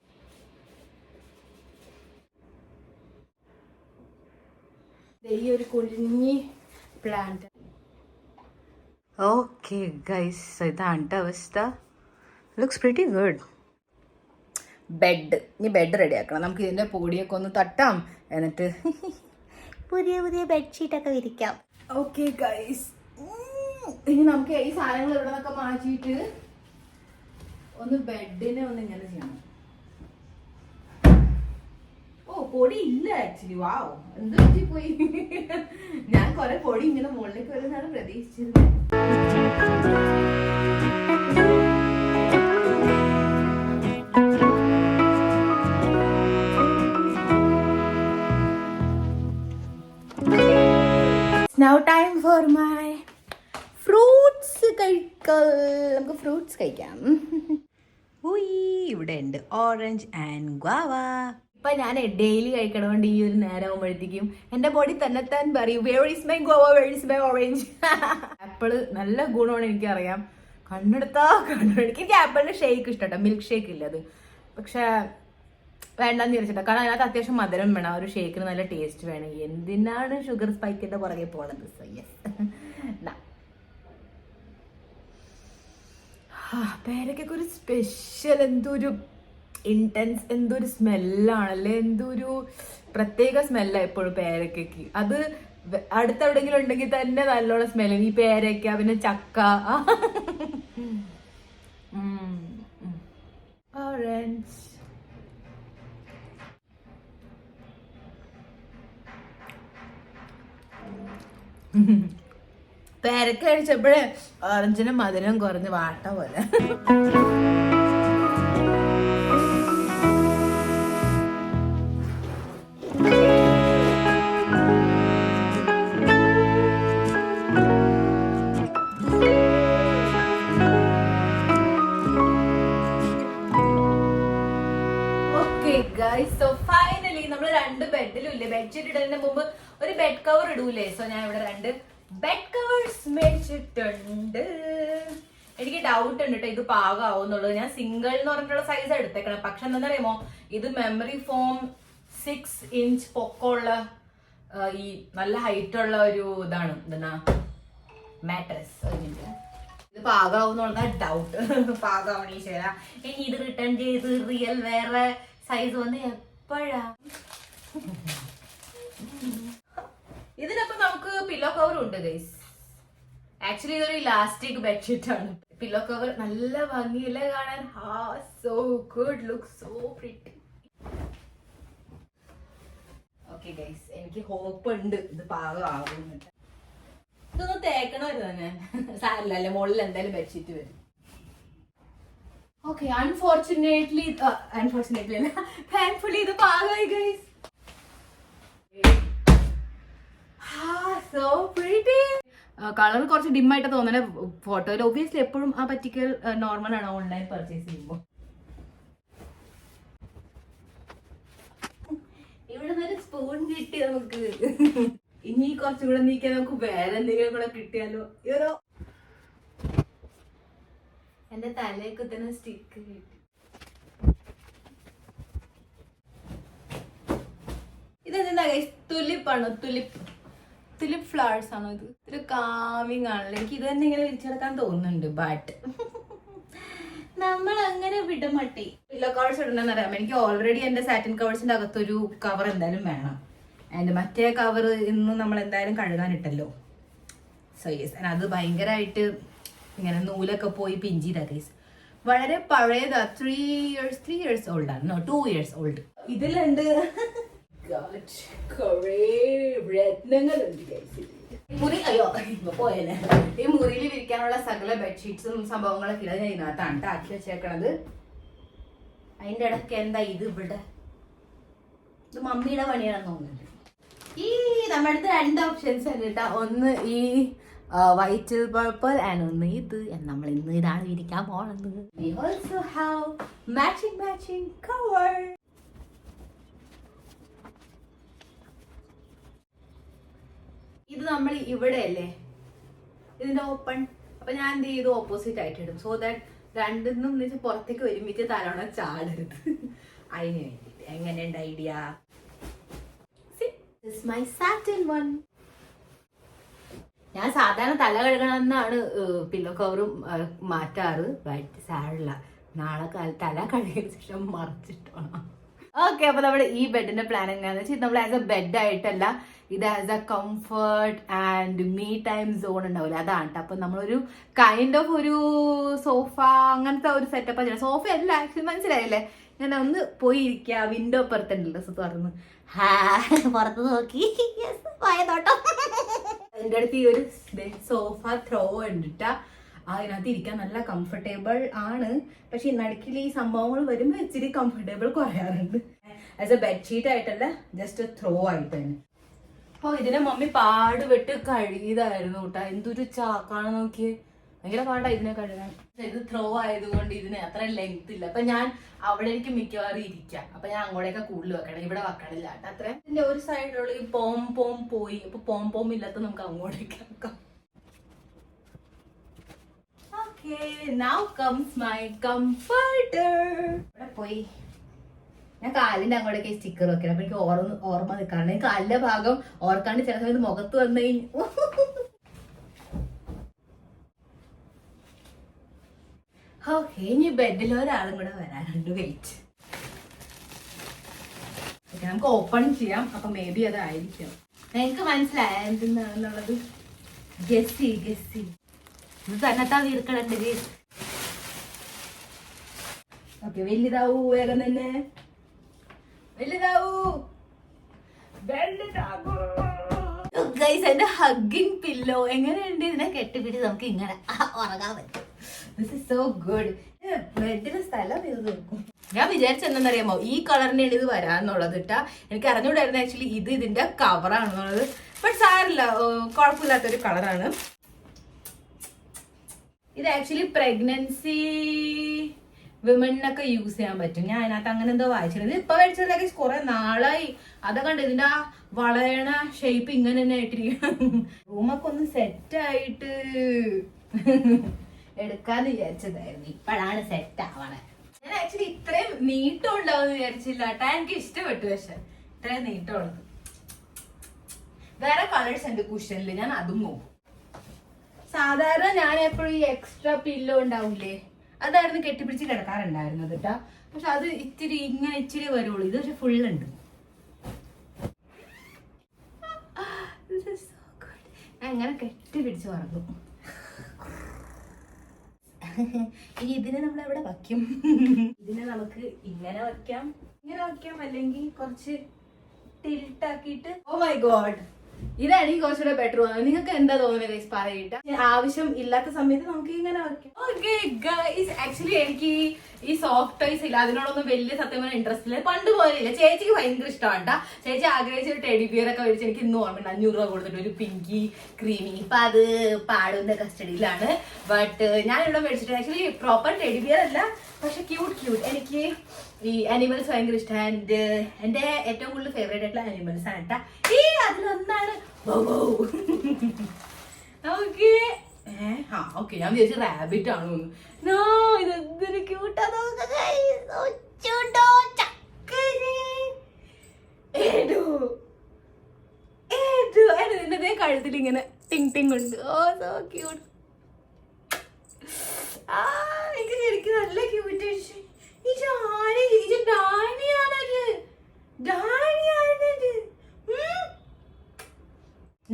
ഈ ഒരു കുഞ്ഞി പ്ലാന്റ്. ഓക്കെ ഗൈസ്, ഇതാണ് അവസ്ഥ. Looks pretty good. ബെഡ്, ഇനി ബെഡ് റെഡി ആക്കണം. നമുക്ക് ഇതിന്റെ പൊടിയൊക്കെ ഒന്ന് തട്ടാം, എന്നിട്ട് പുതിയ ബെഡ്ഷീറ്റൊക്കെ വിരിക്കാം. ഓക്കെ ഗൈസ്, ഇനി നമുക്ക് ഈ സാധനങ്ങൾ ഇവിടെ നിന്നൊക്കെ മാറ്റിയിട്ട് ഒന്ന് ബെഡിനെ ഒന്ന് ഇങ്ങനെ ചെയ്യണം. ഓ, പൊടി ഇല്ല ആക്ച്വലി. വാവ്, എന്ത് പറ്റിപ്പോയി. ഞാൻ കുറെ പൊടി ഇങ്ങനെ മുകളിലേക്ക് വരുന്നതാണ് പ്രതീക്ഷിച്ചിരുന്നത്. Now time for my fruits കഴിക്കൽ. നമുക്ക് ഫ്രൂട്ട്സ് കഴിക്കാം. ഇവിടെ ഉണ്ട് ഓറഞ്ച് ആൻഡ് ഗുവാവ. ഇപ്പൊ ഞാൻ ഡെയിലി കഴിക്കണോണ്ട് ഈ ഒരു നേരം ആകുമ്പോഴത്തേക്കും എന്റെ ബോഡി തന്നെത്താൻ പറയും where is my guava, where is my orange. Apple നല്ല ഗുണമാണ് എനിക്കറിയാം. എനിക്ക് ആപ്പിളിന്റെ ഷേക്ക് ഇഷ്ടട്ടോ, മിൽക്ക് ഷേക്ക് ഇല്ല അത്. പക്ഷെ വേണ്ടെന്ന് വിചാരിച്ചിട്ടോ, കാരണം അതിനകത്ത് അത്യാവശ്യം മധുരം വേണം, ഒരു ഷേക്കിന് നല്ല ടേസ്റ്റ് വേണം. എന്തിനാണ് ഷുഗർ സ്പൈക്കിന്റെ പുറകെ പോണത്? പേരക്കൊക്കെ ഒരു സ്പെഷ്യൽ എന്തൊരു ഇന്റൻസ് എന്തൊരു സ്മെല്ലാണല്ലേ, എന്തൊരു പ്രത്യേക സ്മെല്ലാണ് എപ്പോഴും പേരക്കയ്ക്ക്. അത് അടുത്തെവിടെങ്കിലും ഉണ്ടെങ്കിൽ തന്നെ നല്ലോണം സ്മെല്ല്. ഈ പേരക്ക, പിന്നെ ചക്ക. ഓറഞ്ച്. പേരക്ക കഴിച്ചപ്പോഴേ ഓറഞ്ചിന് മധുരം കുറഞ്ഞ് വാട്ട പോലെ. സോ ഫൈനലി നമ്മൾ 2 ബെഡിലും ഇല്ലേ, ബെഡ്ഷീറ്റ് ഇടുന്നതിന് മുമ്പ് ഒരു ബെഡ് കവർ ഇടൂലേ. സോ ഞാൻ ഇവിടെ 2 ബെഡ് കവേഴ്സ് മേടിച്ചിട്ടുണ്ട്. എനിക്ക് ഡൗട്ട് ഉണ്ട് കേട്ടോ ഇത് പാകമാവും എന്നുള്ളത്. ഞാൻ സിംഗിൾ എന്ന് പറഞ്ഞിട്ടുള്ള സൈസ് എടുത്തേക്കണം. പക്ഷെ എന്താ അറിയുമോ, ഇത് മെമ്മറി ഫോം 6 ഇഞ്ച് പൊക്കമുള്ള ഈ നല്ല ഹൈറ്റ് ഉള്ള ഒരു ഇതാണ്, എന്താ മാട്രസ്. ഇത് പാകമാവും എന്നുള്ളതാണ് ഡൗട്ട്. പാകമാവണ ഈശ്വര. ഇനി ഇത് റിട്ടേൺ ചെയ്ത് റിയൽ വേറെ സൈസ് വന്ന് എപ്പോഴാ? ഇതിനൊപ്പം നമുക്ക് പില്ലോ കവർ ഉണ്ട് ഗൈസ്. ആക്ച്വലി ഇതൊരു ഇലാസ്റ്റിക് ബെഡ്ഷീറ്റ് ആണ്. പില്ലോ കവർ നല്ല ഭംഗിയില്ലേ കാണാൻ. So good, look so pretty. Okay guys, എനിക്ക് ഹോപ്പ് ഉണ്ട് ഇത് പാകമാകും. ഇതൊന്ന് തേക്കണമായിരുന്നു ഞാൻ. സാരല്ലേ, മുകളിൽ എന്തായാലും ബെഡ്ഷീറ്റ് വരും. ഓക്കെ, അൺഫോർച്ചുനേറ്റ്ലി അല്ല, താങ്ക്ഫുള്ളി ഇത് പാകമായി ഗൈസ്. So pretty. കളർ കുറച്ച് ഡിമ്മായിട്ട് തോന്നണേ ഫോട്ടോയിൽ. ഒബ്വിയസ്ലി എപ്പോഴും ആ പറ്റിക്കൽ നോർമൽ ആണ് ഓൺലൈൻ പർച്ചേസ് ചെയ്യുമ്പോൾ. ഇവിടെ നിന്നൊരു സ്പൂൺ കിട്ടി നമുക്ക്. ഇനി കുറച്ചും കൂടെ നീക്കാൻ നമുക്ക് വേറെ എന്തെങ്കിലും കൂടെ കിട്ടിയാലോ. ഇവരോ എന്റെ തലയിൽ കുത്തുന്ന സ്റ്റിക്ക് കിട്ടി. ഇതെന്താ ഗൈസ്, തുലിപ്പാണോ? തുലിപ്പ് ഫ്ലവേഴ്സ് ആണോ? ഇത് ഇത്തിരി കാമിങ് ആണല്ലോ. എനിക്ക് ഇത് തന്നെ ഇങ്ങനെ വിരിച്ചെടുക്കാൻ തോന്നുന്നുണ്ട്. ബട്ട് നമ്മൾ അങ്ങനെ വിടമട്ടി. Pillow covers ഇടണമെന്നറിയാം. എനിക്ക് ഓൾറെഡി എന്റെ സാറ്റിൻ കവേഴ്സിന്റെ അകത്തൊരു കവർ എന്തായാലും വേണം. ആൻഡ് മറ്റേ കവർ ഇന്ന് നമ്മൾ എന്തായാലും കഴുകാനിട്ടല്ലോ. സോ യെസ്, അത് ഭയങ്കരമായിട്ട് ഇങ്ങനെ നൂലൊക്കെ പോയി പിഞ്ചിതാ ഗൈസ്. വളരെ പഴയതാ. 3 years ഓൾഡ് ആണ്. 2 years ഓൾഡ്. ഇതിലുണ്ട് പോയല്ലേ. ഈ മുറിയിൽ വിരിക്കാനുള്ള സകല ബെഡ്ഷീറ്റ്സും സംഭവങ്ങളൊക്കെ ഞാൻ ഇതിനകത്താണ് ആക്കി വെച്ചേക്കണത്. അതിന്റെ ഇടയ്ക്ക് എന്താ ഇത് ഇവിടെ? ഇത് മമ്മിയുടെ പണിയാണെന്ന് തോന്നുന്നുണ്ട്. ഈ നമ്മുടെ അടുത്ത് 2 ഓപ്ഷൻസ് ഉണ്ട് കേട്ടോ. ഒന്ന് ഈ വൈറ്റ് പർപ്പിൾ ആൻഡ് ഒന്ന് ഇത്. നമ്മൾ ഇന്ന് ഇതാണ് വിരിക്കാൻ പോണത്. We also have matching cover. ഇത് നമ്മൾ ഇവിടെ അല്ലേ ഇതിന്റെ ഓപ്പൺ. അപ്പൊ ഞാൻ എന്ത് ചെയ്തു, ഓപ്പോസിറ്റ് ആയിട്ട് ഇടും. സോ ദാറ്റ് രണ്ടിന്നും പുറത്തേക്ക് ഒരുമിച്ച് തലവണ ചാടരുത്. അതിന് വേണ്ടിട്ട്. എങ്ങനെയുണ്ട് idea? This is my satin one. ഞാൻ സാധാരണ തല കഴുകണമെന്നാണ് പില്ലോ കവറും മാറ്റാറ്. ബട്ട് സാരില്ല, നാളെ തല കഴുകിയ ശേഷം മറിച്ചിട്ടോണം. ഓക്കെ, അപ്പൊ നമ്മുടെ ഈ ബെഡിന്റെ പ്ലാൻ എങ്ങനെയാണെന്ന് വെച്ചാൽ നമ്മൾ ആസ് എ ബെഡ് ആയിട്ടല്ല, ഇത് as A comfort and me time zone ഉണ്ടാവില്ല, അതാണ്. അപ്പൊ നമ്മളൊരു കൈൻഡ് ഓഫ് ഒരു സോഫ അങ്ങനത്തെ ഒരു സെറ്റപ്പ് ചെയ്യണം. സോഫ അല്ല ആക്ച്വലി, മനസ്സിലായില്ലേ? ഞാൻ ഒന്ന് പോയി ഇരിക്കുക, വിൻഡോ പുറത്തുണ്ടല്ലോ, തുറന്ന് പുറത്ത് നോക്കി പോയതോട്ടോ. എൻ്റെ അടുത്ത് ഈ ഒരു സോഫ ത്രോ ഉണ്ടിട്ടാ. അതിനകത്ത് ഇരിക്കാൻ നല്ല കംഫർട്ടബിൾ ആണ്. പക്ഷെ ഈ നടുക്കിൽ ഈ സംഭവങ്ങൾ വരുമ്പോൾ ഇച്ചിരി കംഫർട്ടബിൾ കുറയാറുണ്ട്. ആസ് എ ബെഡ്ഷീറ്റ് ആയിട്ടല്ല, ജസ്റ്റ് ത്രോ ആയിട്ട് തന്നെ. അപ്പോൾ ഇതിനെ മമ്മി പാടുപെട്ട് കഴുകിയതായിരുന്നു കേട്ടോ. എന്തൊരു ചാക്കാണ് നോക്കിയേ. ഭയങ്കര പാടാ ഇതിനെ കഴുകാൻ. ഇത് ത്രോ ആയതുകൊണ്ട് ഇതിന് അത്ര ലെങ്ത് ഇല്ല. അപ്പൊ ഞാൻ അവിടേക്ക് മിക്കവാറും ഇരിക്കാം. അപ്പൊ ഞാൻ അങ്ങോട്ടേക്ക് കൂടുതൽ വെക്കണം, ഇവിടെ വെക്കണില്ല കേട്ടോ. അത്ര ഇതിന്റെ ഒരു സൈഡിലുള്ള ഈ പോം പോയി. അപ്പൊ പോം ഇല്ലാത്ത നമുക്ക് അങ്ങോട്ടേക്ക് വെക്കാം. Okay, now comes my comforter. ഇവിടെ പോയി ഞാൻ കാലിന്റെ അങ്ങോട്ടേക്ക് സ്റ്റിക്കർ വെക്കണം. അപ്പൊ എനിക്ക് ഓർമ്മ നിൽക്കാറുണ്ട്. എനിക്ക് കാലിന്റെ ഭാഗം ഓർക്കാണ്ട് ചില സമയത്ത് മുഖത്ത് വന്നു കഴിഞ്ഞു. ഓക്കെ, ഇനി ബെഡിൽ ഒരാളും കൂടെ വരാനുണ്ട്. വെയിറ്റ്, നമുക്ക് ഓപ്പൺ ചെയ്യാം. അപ്പൊ മേ ബി അതായിരിക്കും. എനിക്ക് മനസ്സിലായ എന്തെന്നാണെന്നുള്ളത്. ഗെസ്സി ഇത് തന്നെത്താ വീർക്കണുണ്ട്. ഓക്കെ, വലുതാവൂ, വേഗം തന്നെ വലുതാവൂ. ഗൈസ്, എന്റെ ഹഗ്ഗിങ് പില്ലോ എങ്ങനെയുണ്ട്? ഇതിനെ കെട്ടിപ്പിടിച്ച് നമുക്ക് ഇങ്ങനെ ഉറങ്ങാൻ പറ്റും. This is so good. ബെഡിന് സ്ഥലം ഇത് നോക്കും. ഞാൻ വിചാരിച്ചെന്നറിയാമോ, ഈ കളറിനാണ് ഇത് വരാന്നുള്ളത് ഇട്ടാ. എനിക്ക് അറിഞ്ഞുകൂടായിരുന്നു ആക്ച്വലി ഇത് ഇതിന്റെ കവറാണെന്നുള്ളത്. ബട്ട് സാരില്ല, കുഴപ്പമില്ലാത്തൊരു കളറാണ് ഇത്. ആക്ച്വലി പ്രഗ്നൻസി വിമണിനൊക്കെ യൂസ് ചെയ്യാൻ പറ്റും. ഞാൻ അതിനകത്ത് അങ്ങനെ എന്തോ വായിച്ചിരുന്നത്. ഇപ്പൊ മേടിച്ചതിലേക്ക് കുറെ നാളായി. അതൊക്കെ ഇതിന്റെ ആ വളയണ ഷേപ്പ് ഇങ്ങനെ തന്നെ ആയിട്ടിരിക്കണം. റൂമൊക്കെ ഒന്ന് സെറ്റായിട്ട് എടുക്കാന്ന് വിചാരിച്ചതായിരുന്നു. ഇപ്പോഴാണ് സെറ്റ് ആവണേ. ഞാൻ ആക്ച്വലി ഇത്രയും നീട്ടം ഉണ്ടാവുമെന്ന് വിചാരിച്ചില്ല കേട്ടാ. എനിക്ക് ഇഷ്ടപ്പെട്ടു. പക്ഷെ ഇത്രയും നീട്ടമുള്ളത്. വേറെ കളേഴ്സ് ഉണ്ട് കുഷനില്, ഞാൻ അതും നോക്കും. സാധാരണ ഞാൻ എപ്പോഴും ഈ എക്സ്ട്രാ പില്ലോ ഉണ്ടാവില്ലേ, അതായിരുന്നു കെട്ടിപ്പിടിച്ച് കിടക്കാറുണ്ടായിരുന്നത് കേട്ടാ. പക്ഷെ അത് ഇച്ചിരി വരുള്ളൂ. ഇത് പക്ഷെ ഫുൾ ഉണ്ട്. ഞാൻ ഇങ്ങനെ കെട്ടിപ്പിടിച്ച് പറഞ്ഞു. ഇനി ഇതിനെ നമ്മൾ എവിടെ വയ്ക്കും? ഇതിനെ നമുക്ക് ഇങ്ങനെ വയ്ക്കാം, അല്ലെങ്കിൽ കുറച്ച് ടിൽട്ടാക്കിയിട്ട്. ഓ മൈ ഗോഡ്, ഇതാണെങ്കിൽ കുറച്ചുകൂടെ ബെറ്റർ. നിങ്ങൾക്ക് എന്താ തോന്നുന്നത് ഗൈസ് പറയിട്ട. ആവശ്യം ഇല്ലാത്ത സമയത്ത് നമുക്ക് ഇങ്ങനെ വെക്കാം. ഓക്കെ ഗൈസ്, ആക്ച്വലി എനിക്ക് ഈ സോഫ്റ്റ് ടോയ്സ് ഇല്ല, അതിനോടൊന്നും വലിയ സത്യം പറഞ്ഞാൽ ഇൻട്രസ്റ്റ് ഇല്ല. പണ്ട് പോലെ ഇല്ല. ചേച്ചിക്ക് ഭയങ്കര ഇഷ്ടമാണ്. ചേച്ചി ആഗ്രഹിച്ച ഒരു ടെഡി ബിയർ ഒക്കെ മേടിച്ച് എനിക്ക് ഇന്നും ഓർമ്മയുണ്ട്. 500 രൂപ കൊടുത്തിട്ട് ഒരു പിങ്കി ക്രീമി. ഇപ്പൊ അത് പാടുന്ന കസ്റ്റഡിയിലാണ്. ബട്ട് ഞാൻ ഇവിടെ മേടിച്ചിട്ട് ആക്ച്വലി പ്രോപ്പർ ടെഡി ബിയർ അല്ല, പക്ഷെ ക്യൂട്ട്. എനിക്ക് ഈ അനിമൽസ് ഭയങ്കര ഇഷ്ടമാണ്. എന്റെ ഏറ്റവും കൂടുതൽ ഫേവറേറ്റ് ആയിട്ടുള്ള അനിമൽസ് ആണ് കേട്ടാ. ഈ അതിലൊന്നാണ് ഓക്കെ. ഓക്കെ, ഞാൻ വിചാരിച്ച റാബിറ്റ് ആണ്. ഇത് എന്തൊരു ക്യൂട്ടാ. ഇതിന്റെ കഴുത്തിൽ ഇങ്ങനെ ടിങ് ഉണ്ട്. ഓ സോ ക്യൂട്ട്. എനിക്ക് ശരിക്കും നല്ല ക്യൂട്ട്.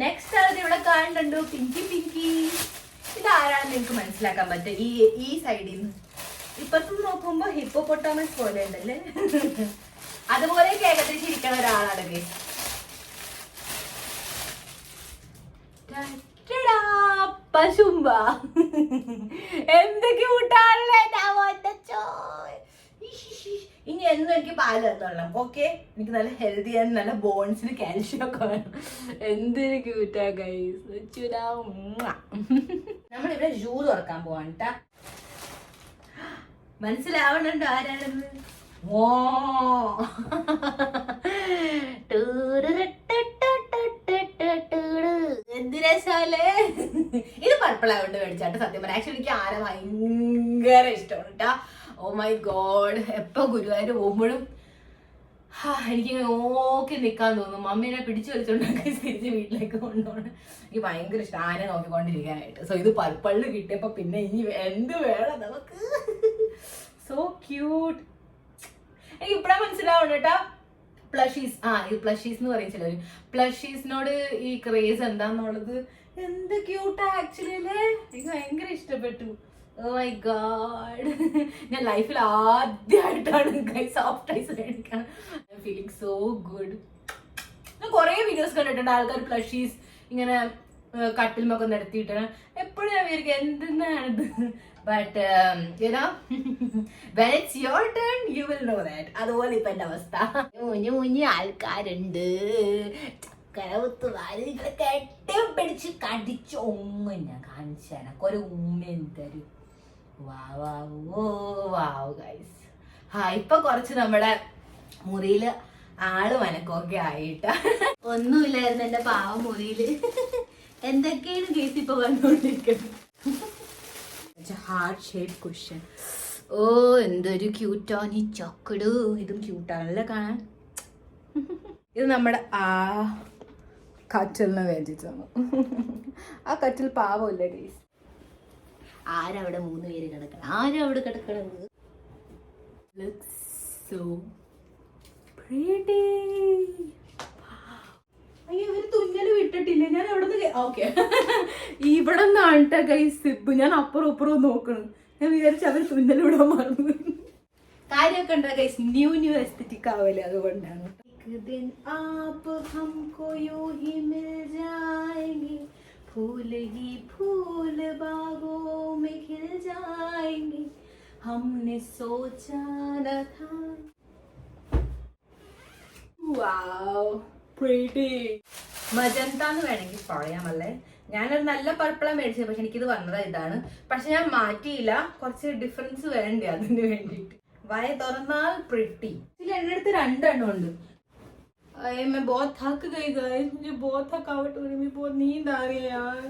നെക്സ്റ്റ് അത് ഇവിടെ കാണുന്നുണ്ടോ? പിങ്കി. ഇതാരാണെന്ന് എനിക്ക് മനസ്സിലാക്കാൻ പറ്റും ഈ സൈഡിൽ നിന്ന്. ഇപ്പത്തും നോക്കുമ്പോ ഹിപ്പോപ്പൊട്ടാമസ് പോലെ ഉണ്ടല്ലേ. അതുപോലെ ഏകദേശം ഇരിക്കുന്ന ഒരാളാണ്. പശുമ്പ എന്തൊക്കെ കൂട്ടാറല്ലേ. ഇനി എന്നും എനിക്ക് പാല് തന്നോളാം. ഓക്കെ, എനിക്ക് നല്ല ഹെൽത്തി ആൻഡ് നല്ല ബോൺസിന് കാൽഷ്യം ഒക്കെ വേണം. എന്തൊരു ക്യൂട്ടാ ഗൈസ്. നമ്മളിവിടെ ഷൂ തുറക്കാൻ പോവാണ് ട്ടാ. മനസ്സിലാവണുണ്ടോ ആരാണെന്ന്? എന്ത് രസാലേ. ഇത് പർപ്പിളായോണ്ട് മേടിച്ചാട്ട്. സത്യം പറയാം, ആക്ച്വലി എനിക്ക് ആന ഭയങ്കര ഇഷ്ടമാണ് കേട്ടാ. ഓ മൈ ഗോഡ്, എപ്പോ ഗുരുവായൂർ പോകുമ്പോഴും എനിക്ക് ഓക്കെ നിൽക്കാൻ തോന്നും. മമ്മീനെ പിടിച്ചു വലിച്ചോണ്ടൊക്കെ തിരിച്ച് വീട്ടിലേക്ക് കൊണ്ടുപോകണം. എനിക്ക് ഭയങ്കര ഇഷ്ടം ആനെ നോക്കിക്കൊണ്ടിരിക്കാനായിട്ട്. സോ ഇത് പർപ്പിളിൽ കിട്ടിയപ്പോ പിന്നെ ഇനി എന്ത് വേണം നമുക്ക്. So cute. എനിക്ക് ഇപ്പഴാ മനസ്സിലാവണം കേട്ടാ പ്ലഷീസ്. ഇത് പ്ലഷീസ് എന്ന് പറയും ചിലര്. പ്ലഷീസിനോട് ഈ ക്രേസ് എന്താന്നുള്ളത്. എന്ത് ക്യൂട്ടാ ആക്ച്വലി അല്ലേ. എനിക്ക് ഭയങ്കര ഇഷ്ടപ്പെട്ടു. ഓ മൈ ഗോഡ്, ഞാൻ ലൈഫിൽ ആദ്യമായിട്ടാണ് സോഫ്റ്റ് ടോയ്സ് മേടിക്കാൻ. I M feeling so good. ഞാൻ കുറെ വീഡിയോസ് കണ്ടിട്ടുണ്ട് ആൾക്കാർ പ്ലഷീസ് ഇങ്ങനെ കട്ടിലുമൊക്കെ നടത്തിയിട്ട്. എപ്പോഴും ഞാൻ വിചാരിക്കും എന്തെന്നാണിത്. But you know when it's your turn you will know that. അതുപോലെ ഇപ്പൊ എന്റെ അവസ്ഥ. കുഞ്ഞു ആൾക്കാരുണ്ട്. കരവുത്ത് വാരി കെട്ടിപ്പിടിച്ച് കടിച്ച് ഉമ്മ ഞാൻ കാണിച്ചാണ് ഒരു ഉമ്മ തരും. വാവ് ഗൈസ്. ഇപ്പൊ കുറച്ച് നമ്മുടെ മുറിയില് ആള് മനക്കൊക്കെ ആയിട്ട. ഒന്നുമില്ലായിരുന്നു എന്റെ പാവ മുറിയില്. എന്തൊക്കെയാണ് കേസ് ഇപ്പൊ വന്നുകൊണ്ടിരിക്കുന്നത്. Heart shape cushion. ഓ എന്തൊരു ക്യൂട്ടാണ് ഈ ചക്കട്. ഇതും ക്യൂട്ടാണല്ലേ കാണാൻ. ഇത് നമ്മുടെ ആ കറ്റലിന് വേണ്ടിയിട്ടാണ്. ആ കറ്റൽ പാവമല്ലേ ഗൈസ്. ആരവിടെ 3 പേര് കിടക്കണം. ആരവിടെ കിടക്കണത്. So pretty. അയ്യോ ഇവര് തുന്നല് വിട്ടിട്ടില്ല. ഞാൻ അവിടെ നിന്ന് ഓക്കെ ഇവിടെ നിന്നാണ് ഗൈസ് സിബ്. ഞാൻ അപ്പുറം ഇപ്പുറം നോക്കണം. ഞാൻ വിചാരിച്ചു അവർ തുന്നൽ വിടാൻ മറന്നു. കാര്യമൊക്കെ ഉണ്ടാ ഗൈസ്. ന്യൂ എസ്തെറ്റിക് ആവല്ലേ, അതുകൊണ്ടാണ്. फूल ही फूल बागों में खिल जाएंगे हमने सोचा न था. Wow, pretty. മജന്ത എന്ന് വേണമെങ്കിൽ പറയാമല്ലേ. ഞാനൊരു നല്ല പർപ്പിളാണ് മേടിച്ചത്, പക്ഷെ എനിക്കിത് വന്നത് ഇതാണ്. പക്ഷെ ഞാൻ മാറ്റിയില്ല. കുറച്ച് ഡിഫറൻസ് വേണ്ടേ അതിന് വേണ്ടിയിട്ട്. വായ തുറന്നാൽ പ്രിട്ടി. ഇതിൽ എൻ്റെ അടുത്ത് 2 എണ്ണം ഉണ്ട്. मैं बहुत थक गई गाइस. मुझे बहुत थकावट हो रही है. मुझे बहुत नींद आ रही है यार.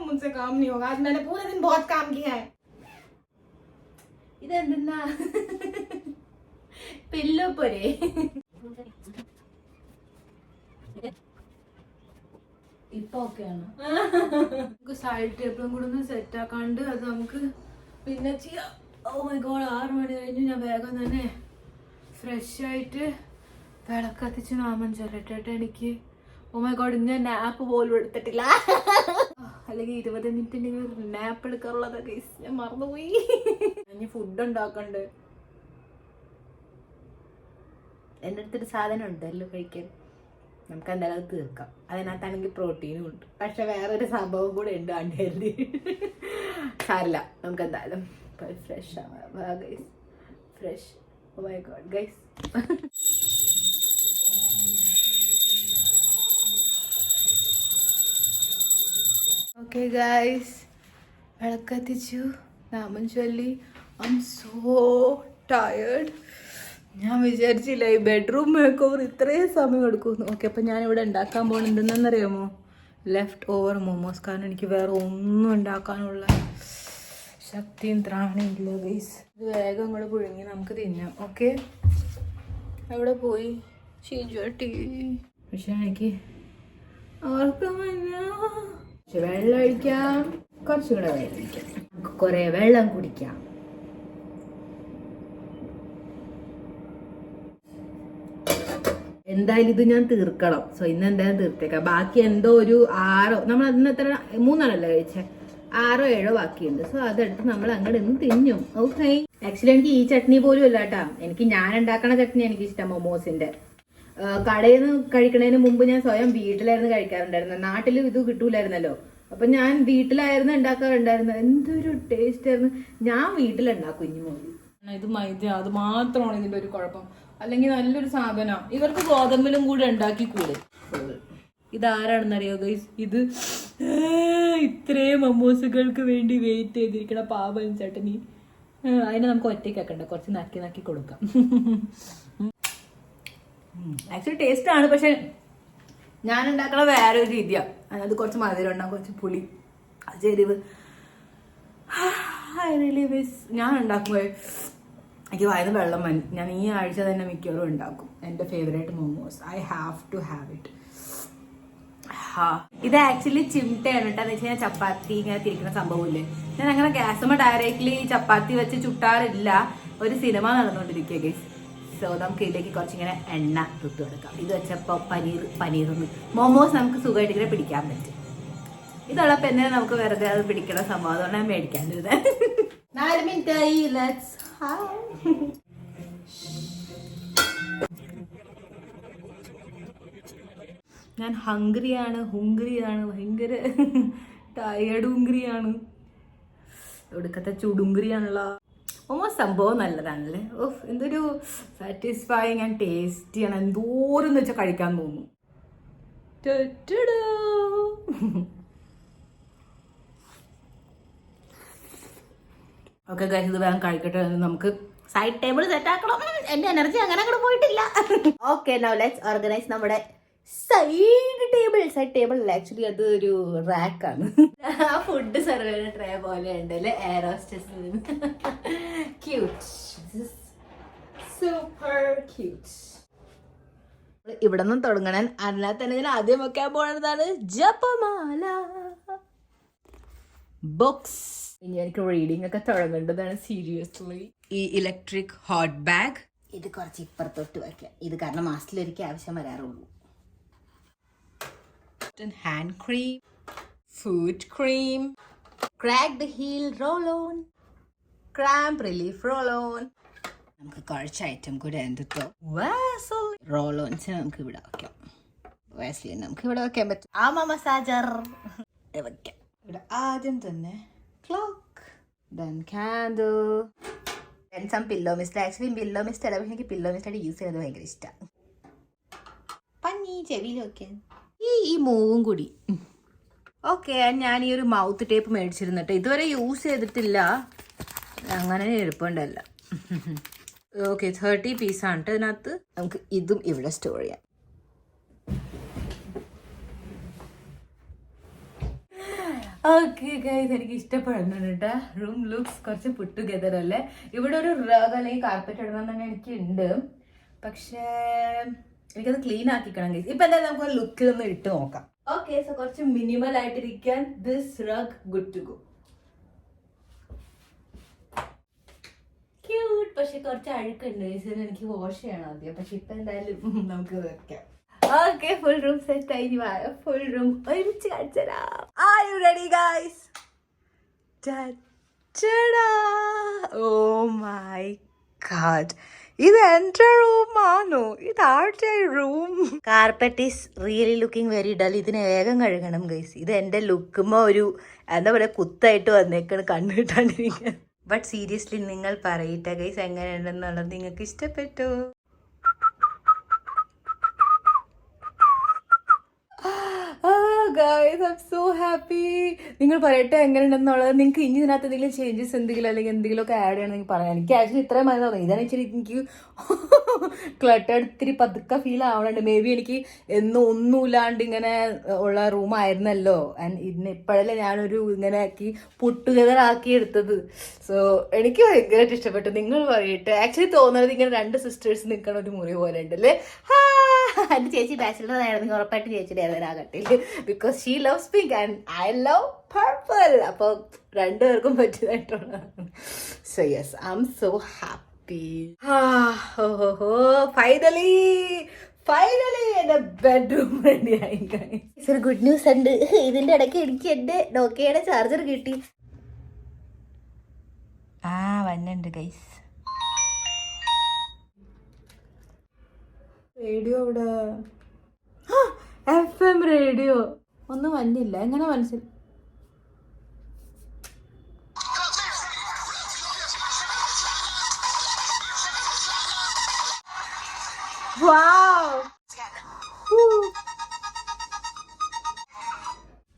मुझसे काम नहीं होगा. आज मैंने पूरे दिन बहुत काम किया है. ഇതെന്താ പില്ലോ പോരെ. ഇപ്പൊ ഓക്കെയാണ്. നമുക്ക് സൈഡ് ടേബിളും കൂടെ ഒന്ന് സെറ്റ് ആക്കാണ്ട് അത് നമുക്ക് പിന്നെ ചെയ്യാം. ഓ മൈ ഗോഡ് 6 മണി കഴിഞ്ഞ് ഞാൻ വേഗം തന്നെ ഫ്രഷ് ആയിട്ട് വിളക്കത്തിച്ച് നാമം ചൊല്ലട്ടെ എനിക്ക്. ഓ മൈ ഗോഡ് ഞാൻ നാപ്പ് പോലും എടുത്തിട്ടില്ല. അല്ലെങ്കിൽ 20 മിനിറ്റ് നാപ്പ് എടുക്കാറുള്ളതൊക്കെ ഞാൻ മറന്നുപോയി. ഇനി ഫുഡ് ഉണ്ടാക്കണ്ട്. എൻ്റെ അടുത്തൊരു സാധനം ഉണ്ടല്ലോ കഴിക്കാൻ. നമുക്ക് എന്തായാലും അത് തീർക്കാം. അതിനകത്താണെങ്കിൽ പ്രോട്ടീനും ഉണ്ട്. പക്ഷെ വേറൊരു സംഭവം കൂടെ ഉണ്ട് അണ്ടേലി. സാരില്ല, നമുക്ക് എന്തായാലും ഫ്രഷ് ആവാം guys. Fresh. Oh my god guys. Okay guys, വിളക്കത്തിച്ചു, നാമം ചൊല്ലി. I am so tired. ഞാൻ വിചാരിച്ചില്ല ഈ ബെഡ്റൂം മേക്ക് ഓവർ ഇത്രയും സമയം എടുക്കുന്നു. ഓക്കെ, അപ്പം ഞാനിവിടെ ഉണ്ടാക്കാൻ പോകുന്നത് എന്തെന്നറിയാമോ? Left over momos. കാരണം എനിക്ക് വേറെ ഒന്നും ഉണ്ടാക്കാനുള്ള ശക്തിയും ത്രാണിയില്ല ഗൈസ്. ഇത് വേഗം കൂടെ പുഴുങ്ങി നമുക്ക് തിന്നാം. ഓക്കെ, അവിടെ പോയി ചീഞ്ചട്ടി. പക്ഷെ എനിക്ക് ഓർക്കുമല്ല. വെള്ളം ഒഴിക്കാം, കുറച്ചും കൂടെ വെള്ളം ഒഴിക്കാം, കുറെ വെള്ളം കുടിക്കാം. എന്തായാലും ഇത് ഞാൻ തീർക്കണം. സോ ഇന്ന് എന്തായാലും തീർത്തേക്കാം. ബാക്കി എന്തോ ഒരു 6 നമ്മൾ അതിന് എത്ര 3 കഴിച്ചേ, 6 7 ബാക്കിയുണ്ട്. സോ അതെടുത്ത് നമ്മൾ അങ്ങോട്ട് ഇന്ന് തിന്നും. ഓക്കെ, ആക്ച്വലി എനിക്ക് ഈ ചട്നി പോലും ഇല്ല കേട്ടാ. ഞാൻ ഉണ്ടാക്കണ ചട്നി എനിക്ക് ഇഷ്ടം മൊമോസിന്റെ. കടയിൽ നിന്ന് കഴിക്കണതിന് മുമ്പ് ഞാൻ സ്വയം വീട്ടിലായിരുന്നു കഴിക്കാറുണ്ടായിരുന്നത്. നാട്ടിൽ ഇത് കിട്ടൂലായിരുന്നല്ലോ. അപ്പൊ ഞാൻ വീട്ടിലായിരുന്നു ഉണ്ടാക്കാറുണ്ടായിരുന്നത്. എന്തൊരു ടേസ്റ്റ് ആയിരുന്നു. ഞാൻ വീട്ടിലുണ്ടാക്കും ഇനി മോളി. ഇത് മൈദ, അത് മാത്രമാണ് ഇതിന്റെ ഒരു കുഴപ്പം. അല്ലെങ്കിൽ നല്ലൊരു സാധനം. ഇവർക്ക് ഗോതമ്പിലും കൂടെ ഉണ്ടാക്കി കൂടെ. ഇതാരാണെന്നറിയോ ഗൈസ്? ഇത് ഇത്രയും മൊമോസുകൾക്ക് വേണ്ടി വെയിറ്റ് ചെയ്തിരിക്കണ പാവൻ ചട്ടനി. അതിനെ നമുക്ക് ഒറ്റയ്ക്ക് ആക്കണ്ട, കുറച്ച് നക്കി കൊടുക്കാം. ആക്ച്വലി ടേസ്റ്റ് ആണ്, പക്ഷെ ഞാൻ ഉണ്ടാക്കണ വേറെ ഒരു രീതിയാണ്. അതിനകത്ത് കുറച്ച് മധുരം ഉണ്ടാകും, കുറച്ച് പുളി, എരിവ്. ഞാൻ ഉണ്ടാക്കുമ്പോൾ എനിക്ക് വായന്ന് വെള്ളം മതി. ഞാൻ ഈ ആഴ്ച തന്നെ മിക്കവാറും ഉണ്ടാക്കും എൻ്റെ favourite momos. I have to have it. ഇത് ആക്ച്വലി ചിമട്ടയാണ് കേട്ടോ. എന്ന് വെച്ച് കഴിഞ്ഞാൽ ചപ്പാത്തി ഇങ്ങനെ തിരിക്കുന്ന സംഭവമില്ലേ. ഞാൻ അങ്ങനെ ഗ്യാസുമ്മ ഡയറക്റ്റ്ലി ചപ്പാത്തി വെച്ച് ചുട്ടാറില്ല. ഒരു സിനിമ നടന്നുകൊണ്ടിരിക്കുക ഗൈസ്. സോ നമുക്ക് ഇതിലേക്ക് കുറച്ചിങ്ങനെ എണ്ണ തൊട്ട് കൊടുക്കാം. ഇത് വെച്ചപ്പോൾ പനീറൊന്നും മോമോസ് നമുക്ക് സുഖമായിട്ട് ഇങ്ങനെ പിടിക്കാൻ പറ്റും. ഇതുള്ളപ്പോൾ എന്തിനാ നമുക്ക് വെറുതെ അത് പിടിക്കണ സംഭവം. അതുകൊണ്ട് ഞാൻ മേടിക്കാണ്ടിരുന്നത്. 4 മിനിറ്റായി. ലെറ്റ്സ് ഞാൻ ഹംഗ്രിയാണ്, ഭയങ്കര ടയേർഡ് ഹുങ്കരിയാണ്. ഒടുക്കത്തെ ചുടുങ്കരിയാണല്ലോ. ഓൾമോസ്റ്റ് സംഭവം നല്ലതാണല്ലേ. ഓഹ്, എന്തൊരു സാറ്റിസ്ഫൈങ് ആൻഡ് ടേസ്റ്റിയാണ്. എന്തോരെന്ന് വെച്ചാൽ കഴിക്കാൻ തോന്നും. ഓക്കെ ഗൈസ്, ഇത് വേഗം കഴിക്കട്ടെ. നമുക്ക് സൈഡ് ടേബിൾ സെറ്റ് ആക്കണം. എന്റെ എനർജി അങ്ങനെ അങ്ങോട്ട് പോയിട്ടില്ല. ഓക്കെ, നൗ ലെറ്റ്സ് ഓർഗനൈസ് നമ്മുടെ സൈഡ് ടേബിൾ. സൈഡ് ടേബിൾ അല്ല, ആക്ച്വലി അത് ഒരു റാക്കാണ്. ആ ഫുഡ് സെർവ് ചെയ്യുന്ന ട്രേ പോലെ ഉണ്ടല്ലേ, air hostess. Cute, super cute. ഇവിടെ നിന്നും തുടങ്ങണം. അതിനകത്ത് തന്നെ ഞാൻ ആദ്യം വെക്കാൻ പോകുന്നതാണ് ജപമാല ബുക്സ്. ഇനി എനിക്ക് റീഡിംഗ് ഒക്കെ തുടങ്ങേണ്ടതാണ് സീരിയസ്ലി. ഈ ഇലക്ട്രിക് ഹോട്ട് ബാഗ് ഇത് കുറച്ച് ഇപ്പുറത്തോട്ട് വയ്ക്കാം. ഇത് കാരണം മാസത്തിലൊരിക്കൽ ആവശ്യം വരാറുള്ളൂ. Hand cream, foot cream, cracked heel roll on, cramp relief roll on. നമുക്ക് കുറച്ച് ഐറ്റം കൂടെ എന്തിട്ടോ റോൾ ഓൺസ് നമുക്ക് ഇവിടെ വയ്ക്കാം. വാസ്ലിൻ നമുക്ക് ഇവിടെ വയ്ക്കാൻ പറ്റും. ആമ മസാജർ വയ്ക്കാം. ഇവിടെ ആദ്യം തന്നെ clock, then candle, then some pillow mist. Actually pillow mist അല്ല, പക്ഷെ എനിക്ക് pillow mist ആയിട്ട് യൂസ് ചെയ്യുന്നത് ഭയങ്കര ഇഷ്ടമാണ്. പഞ്ഞി ചെവിയിലൊക്കെ ഈ മൂവും കൂടി. ഓക്കെ, ഞാൻ ഈ ഒരു മൗത്ത് ടേപ്പ് മേടിച്ചിരുന്നിട്ട് ഇതുവരെ യൂസ് ചെയ്തിട്ടില്ല. അങ്ങനെ എളുപ്പമുണ്ടല്ല. ഓക്കെ, 30 പീസാണ് കേട്ടോ ഇതിനകത്ത്. നമുക്ക് ഇതും ഇവിടെ സ്റ്റോർ ചെയ്യാം. ഓക്കെ ഗൈസ്, എനിക്ക് ഇഷ്ടപ്പെടുന്നുണ്ട് കേട്ടോ. റൂം ലുക്സ് കുറച്ച് പുട്ട് ടുഗദർ അല്ലേ. ഇവിടെ ഒരു റഗ് അല്ലെങ്കിൽ കാർപ്പറ്റ് ഇടണം തന്നെ എനിക്കുണ്ട്, പക്ഷേ എനിക്കത് ക്ലീൻ ആക്കിക്കണം ഗൈസ്. ഇപ്പൊ എന്തായാലും നമുക്ക് ലുക്കിൽ ഒന്ന് ഇട്ട് നോക്കാം. ഓക്കെ, സോ കുറച്ച് മിനിമൽ ആയിട്ടിരിക്കാൻ this rug good to go. Cute, പക്ഷെ കുറച്ച് അഴുക്കുണ്ട്. എനിക്ക് വാഷ് ചെയ്യണം ആദ്യം, പക്ഷെ ഇപ്പൊ എന്തായാലും നമുക്ക് വെക്കാം. ഓക്കെ, ഫുൾ റൂം സെറ്റ് ആയി. ഫുൾ റൂം ഒരുമിച്ച് കാണിച്ചുതരാം. Are you ready guys? Oh my god, ഇത് എന്റെ റൂമാണോ? ഇത് ആരുടെ room? Carpet is really looking very dull. ഇതിന് വേഗം കഴുകണം ഗൈസ്. ഇത് എന്റെ ലുക്കുമ്പോ ഒരു എന്താ പറയുക കുത്തായിട്ട് വന്നേക്കാണ്, കണ്ണു കിട്ടാണ്ടിരിക്കാൻ. ബട്ട് സീരിയസ്ലി നിങ്ങൾ പറയട്ടെ ഗൈസ്, എങ്ങനെയുണ്ടെന്നുള്ളത് നിങ്ങൾക്ക് ഇഷ്ടപ്പെട്ടോ? Guys, I'm so happy. നിങ്ങൾ പറയട്ടെ എങ്ങനെയുണ്ടെന്നുള്ളത്. നിങ്ങൾക്ക് ഇനി ഇതിനകത്ത് എന്തെങ്കിലും ചേഞ്ചസ് അല്ലെങ്കിൽ എന്തെങ്കിലുമൊക്കെ ആഡ് ചെയ്യണമെങ്കിൽ പറയാം. എനിക്ക് ആക്ച്വലി ഇത്രയും മതി തോന്നി. ഇതാണ് ഇച്ചിരി എനിക്ക് ക്ലട്ടേഡ് ഇത്തിരി പതുക്കെ ഫീൽ ആവണുണ്ട്. മേ ബി എനിക്ക് ഒന്നുമില്ലാണ്ട് ഇങ്ങനെ ഉള്ള റൂമായിരുന്നല്ലോ. ആൻഡ് ഇതിന് ഇപ്പോഴല്ലേ ഞാനൊരു ഇങ്ങനെ ആക്കി പുട്ടുകതർ ആക്കി എടുത്തത്. സോ എനിക്ക് ഭയങ്കരമായിട്ട് ഇഷ്ടപ്പെട്ടു. നിങ്ങൾ പറയട്ടെ. ആക്ച്വലി തോന്നുന്നത് ഇങ്ങനെ രണ്ട് സിസ്റ്റേഴ്സ് നിൽക്കണ ഒരു മുറി പോലെ ഉണ്ടല്ലേ. എൻ്റെ ചേച്ചി ബാച്ചിലർ ആയിരുന്നു, ഉറപ്പായിട്ട് ചേച്ചിയുടെ ആയിരുന്നു ആ കട്ടിൽ. Because she loves pink and I love purple. അപ്പോൾ രണ്ടുപേർക്കും പറ്റിയതായിട്ടുള്ളതാണ്. So yes, I am so happy. Finally എൻ്റെ ബെഡ്റൂം റെഡിയായി. ഒരു ഗുഡ് ന്യൂസ് ഉണ്ട്. ഇതിൻ്റെ ഇടയ്ക്ക് എനിക്ക് എൻ്റെ നോക്കിയയുടെ ചാർജർ കിട്ടി. വന്നുണ്ട് ഗൈസ്. റേഡിയോ ഇവിടെ FM റേഡിയോ ഒന്നും വന്നില്ല. എങ്ങനെ മനസ്സിലായി?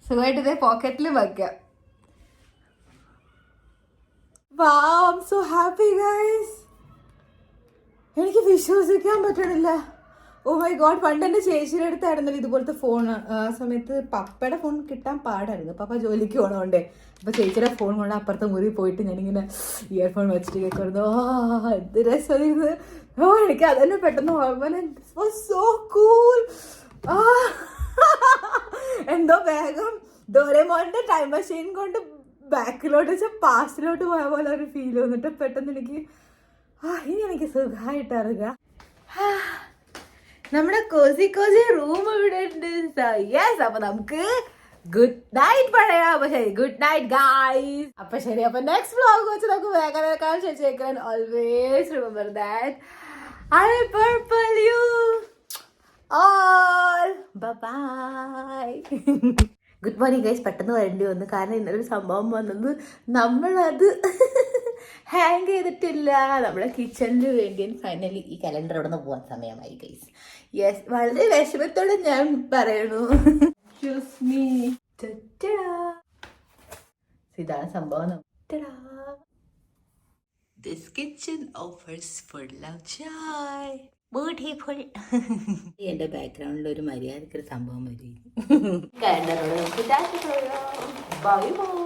സുഖമായിട്ട് ഇതേ പോക്കറ്റിൽ വയ്ക്കാം. I'm so happy guys. എനിക്ക് വിശ്വസിക്കാൻ പറ്റണില്ല. ഓ മൈ ഗോഡ്, പണ്ട് എൻ്റെ ചേച്ചിയുടെ അടുത്തായിരുന്നല്ലോ ഇതുപോലത്തെ ഫോൺ. ആ സമയത്ത് പപ്പയുടെ ഫോൺ കിട്ടാൻ പാടായിരുന്നു. പപ്പ ജോലിക്ക് പോകണോണ്ടേ. അപ്പോൾ ചേച്ചിയുടെ ഫോൺ കൊണ്ട് അപ്പുറത്തെ മുറി പോയിട്ട് ഞാനിങ്ങനെ ഇയർഫോൺ വെച്ചിട്ട് കേൾക്കുമായിരുന്നു. എന്ത് രസമായിരുന്നു. എനിക്ക് അതന്നെ പെട്ടെന്ന് ഓർമ്മ. So cool. എന്തോ വേഗം ഡോറേമോന്റെ ടൈം മെഷീൻ കൊണ്ട് ബാക്കിലോട്ട് വെച്ചാൽ പാസ്റ്റിലോട്ട് പോയ പോലെ ഒരു ഫീൽ വന്നിട്ട് പെട്ടെന്ന് എനിക്ക് ഇനി എനിക്ക് സുഖമായിട്ടറിയാം. നമ്മുടെ കോസി റൂം ഇവിടെ ഉണ്ട്. യെസ്, അപ്പൊ നമുക്ക് ഗുഡ് നൈറ്റ് പറയാം. അപ്പൊ ശരി, ഗുഡ് നൈറ്റ് ഗായ്സ്. അപ്പൊ ശരി, അപ്പൊ നെക്സ്റ്റ് വ്ലോഗ് വെച്ച് നമുക്ക് വേഗം ചേച്ചേക്കാൻ. Always remember that I purple you all. Bye. Good morning guys. പെട്ടെന്ന് വരേണ്ടി വന്നു കാരണം ഇന്നലെ ഒരു സംഭവം വന്നത് നമ്മളത് ഹാങ് ചെയ്തിട്ടില്ല. നമ്മുടെ കിച്ചണിന് വേണ്ടി ഫൈനലി ഈ കലണ്ടർ ഇവിടെ നിന്ന് പോകാൻ സമയമായി ഗൈസ്. യെസ്, വളരെ വിഷമത്തോടെ ഞാൻ പറയണു. ഇതാണ് സംഭവം. This kitchen offers for love joy. Beautiful. എന്റെ ബാക്ക്ഗ്രൗണ്ടിൽ ഒരു മര്യാദക്കൊരു സംഭവം വരും. കലണ്ടറോട് നമുക്ക് ബൈ ബൈ.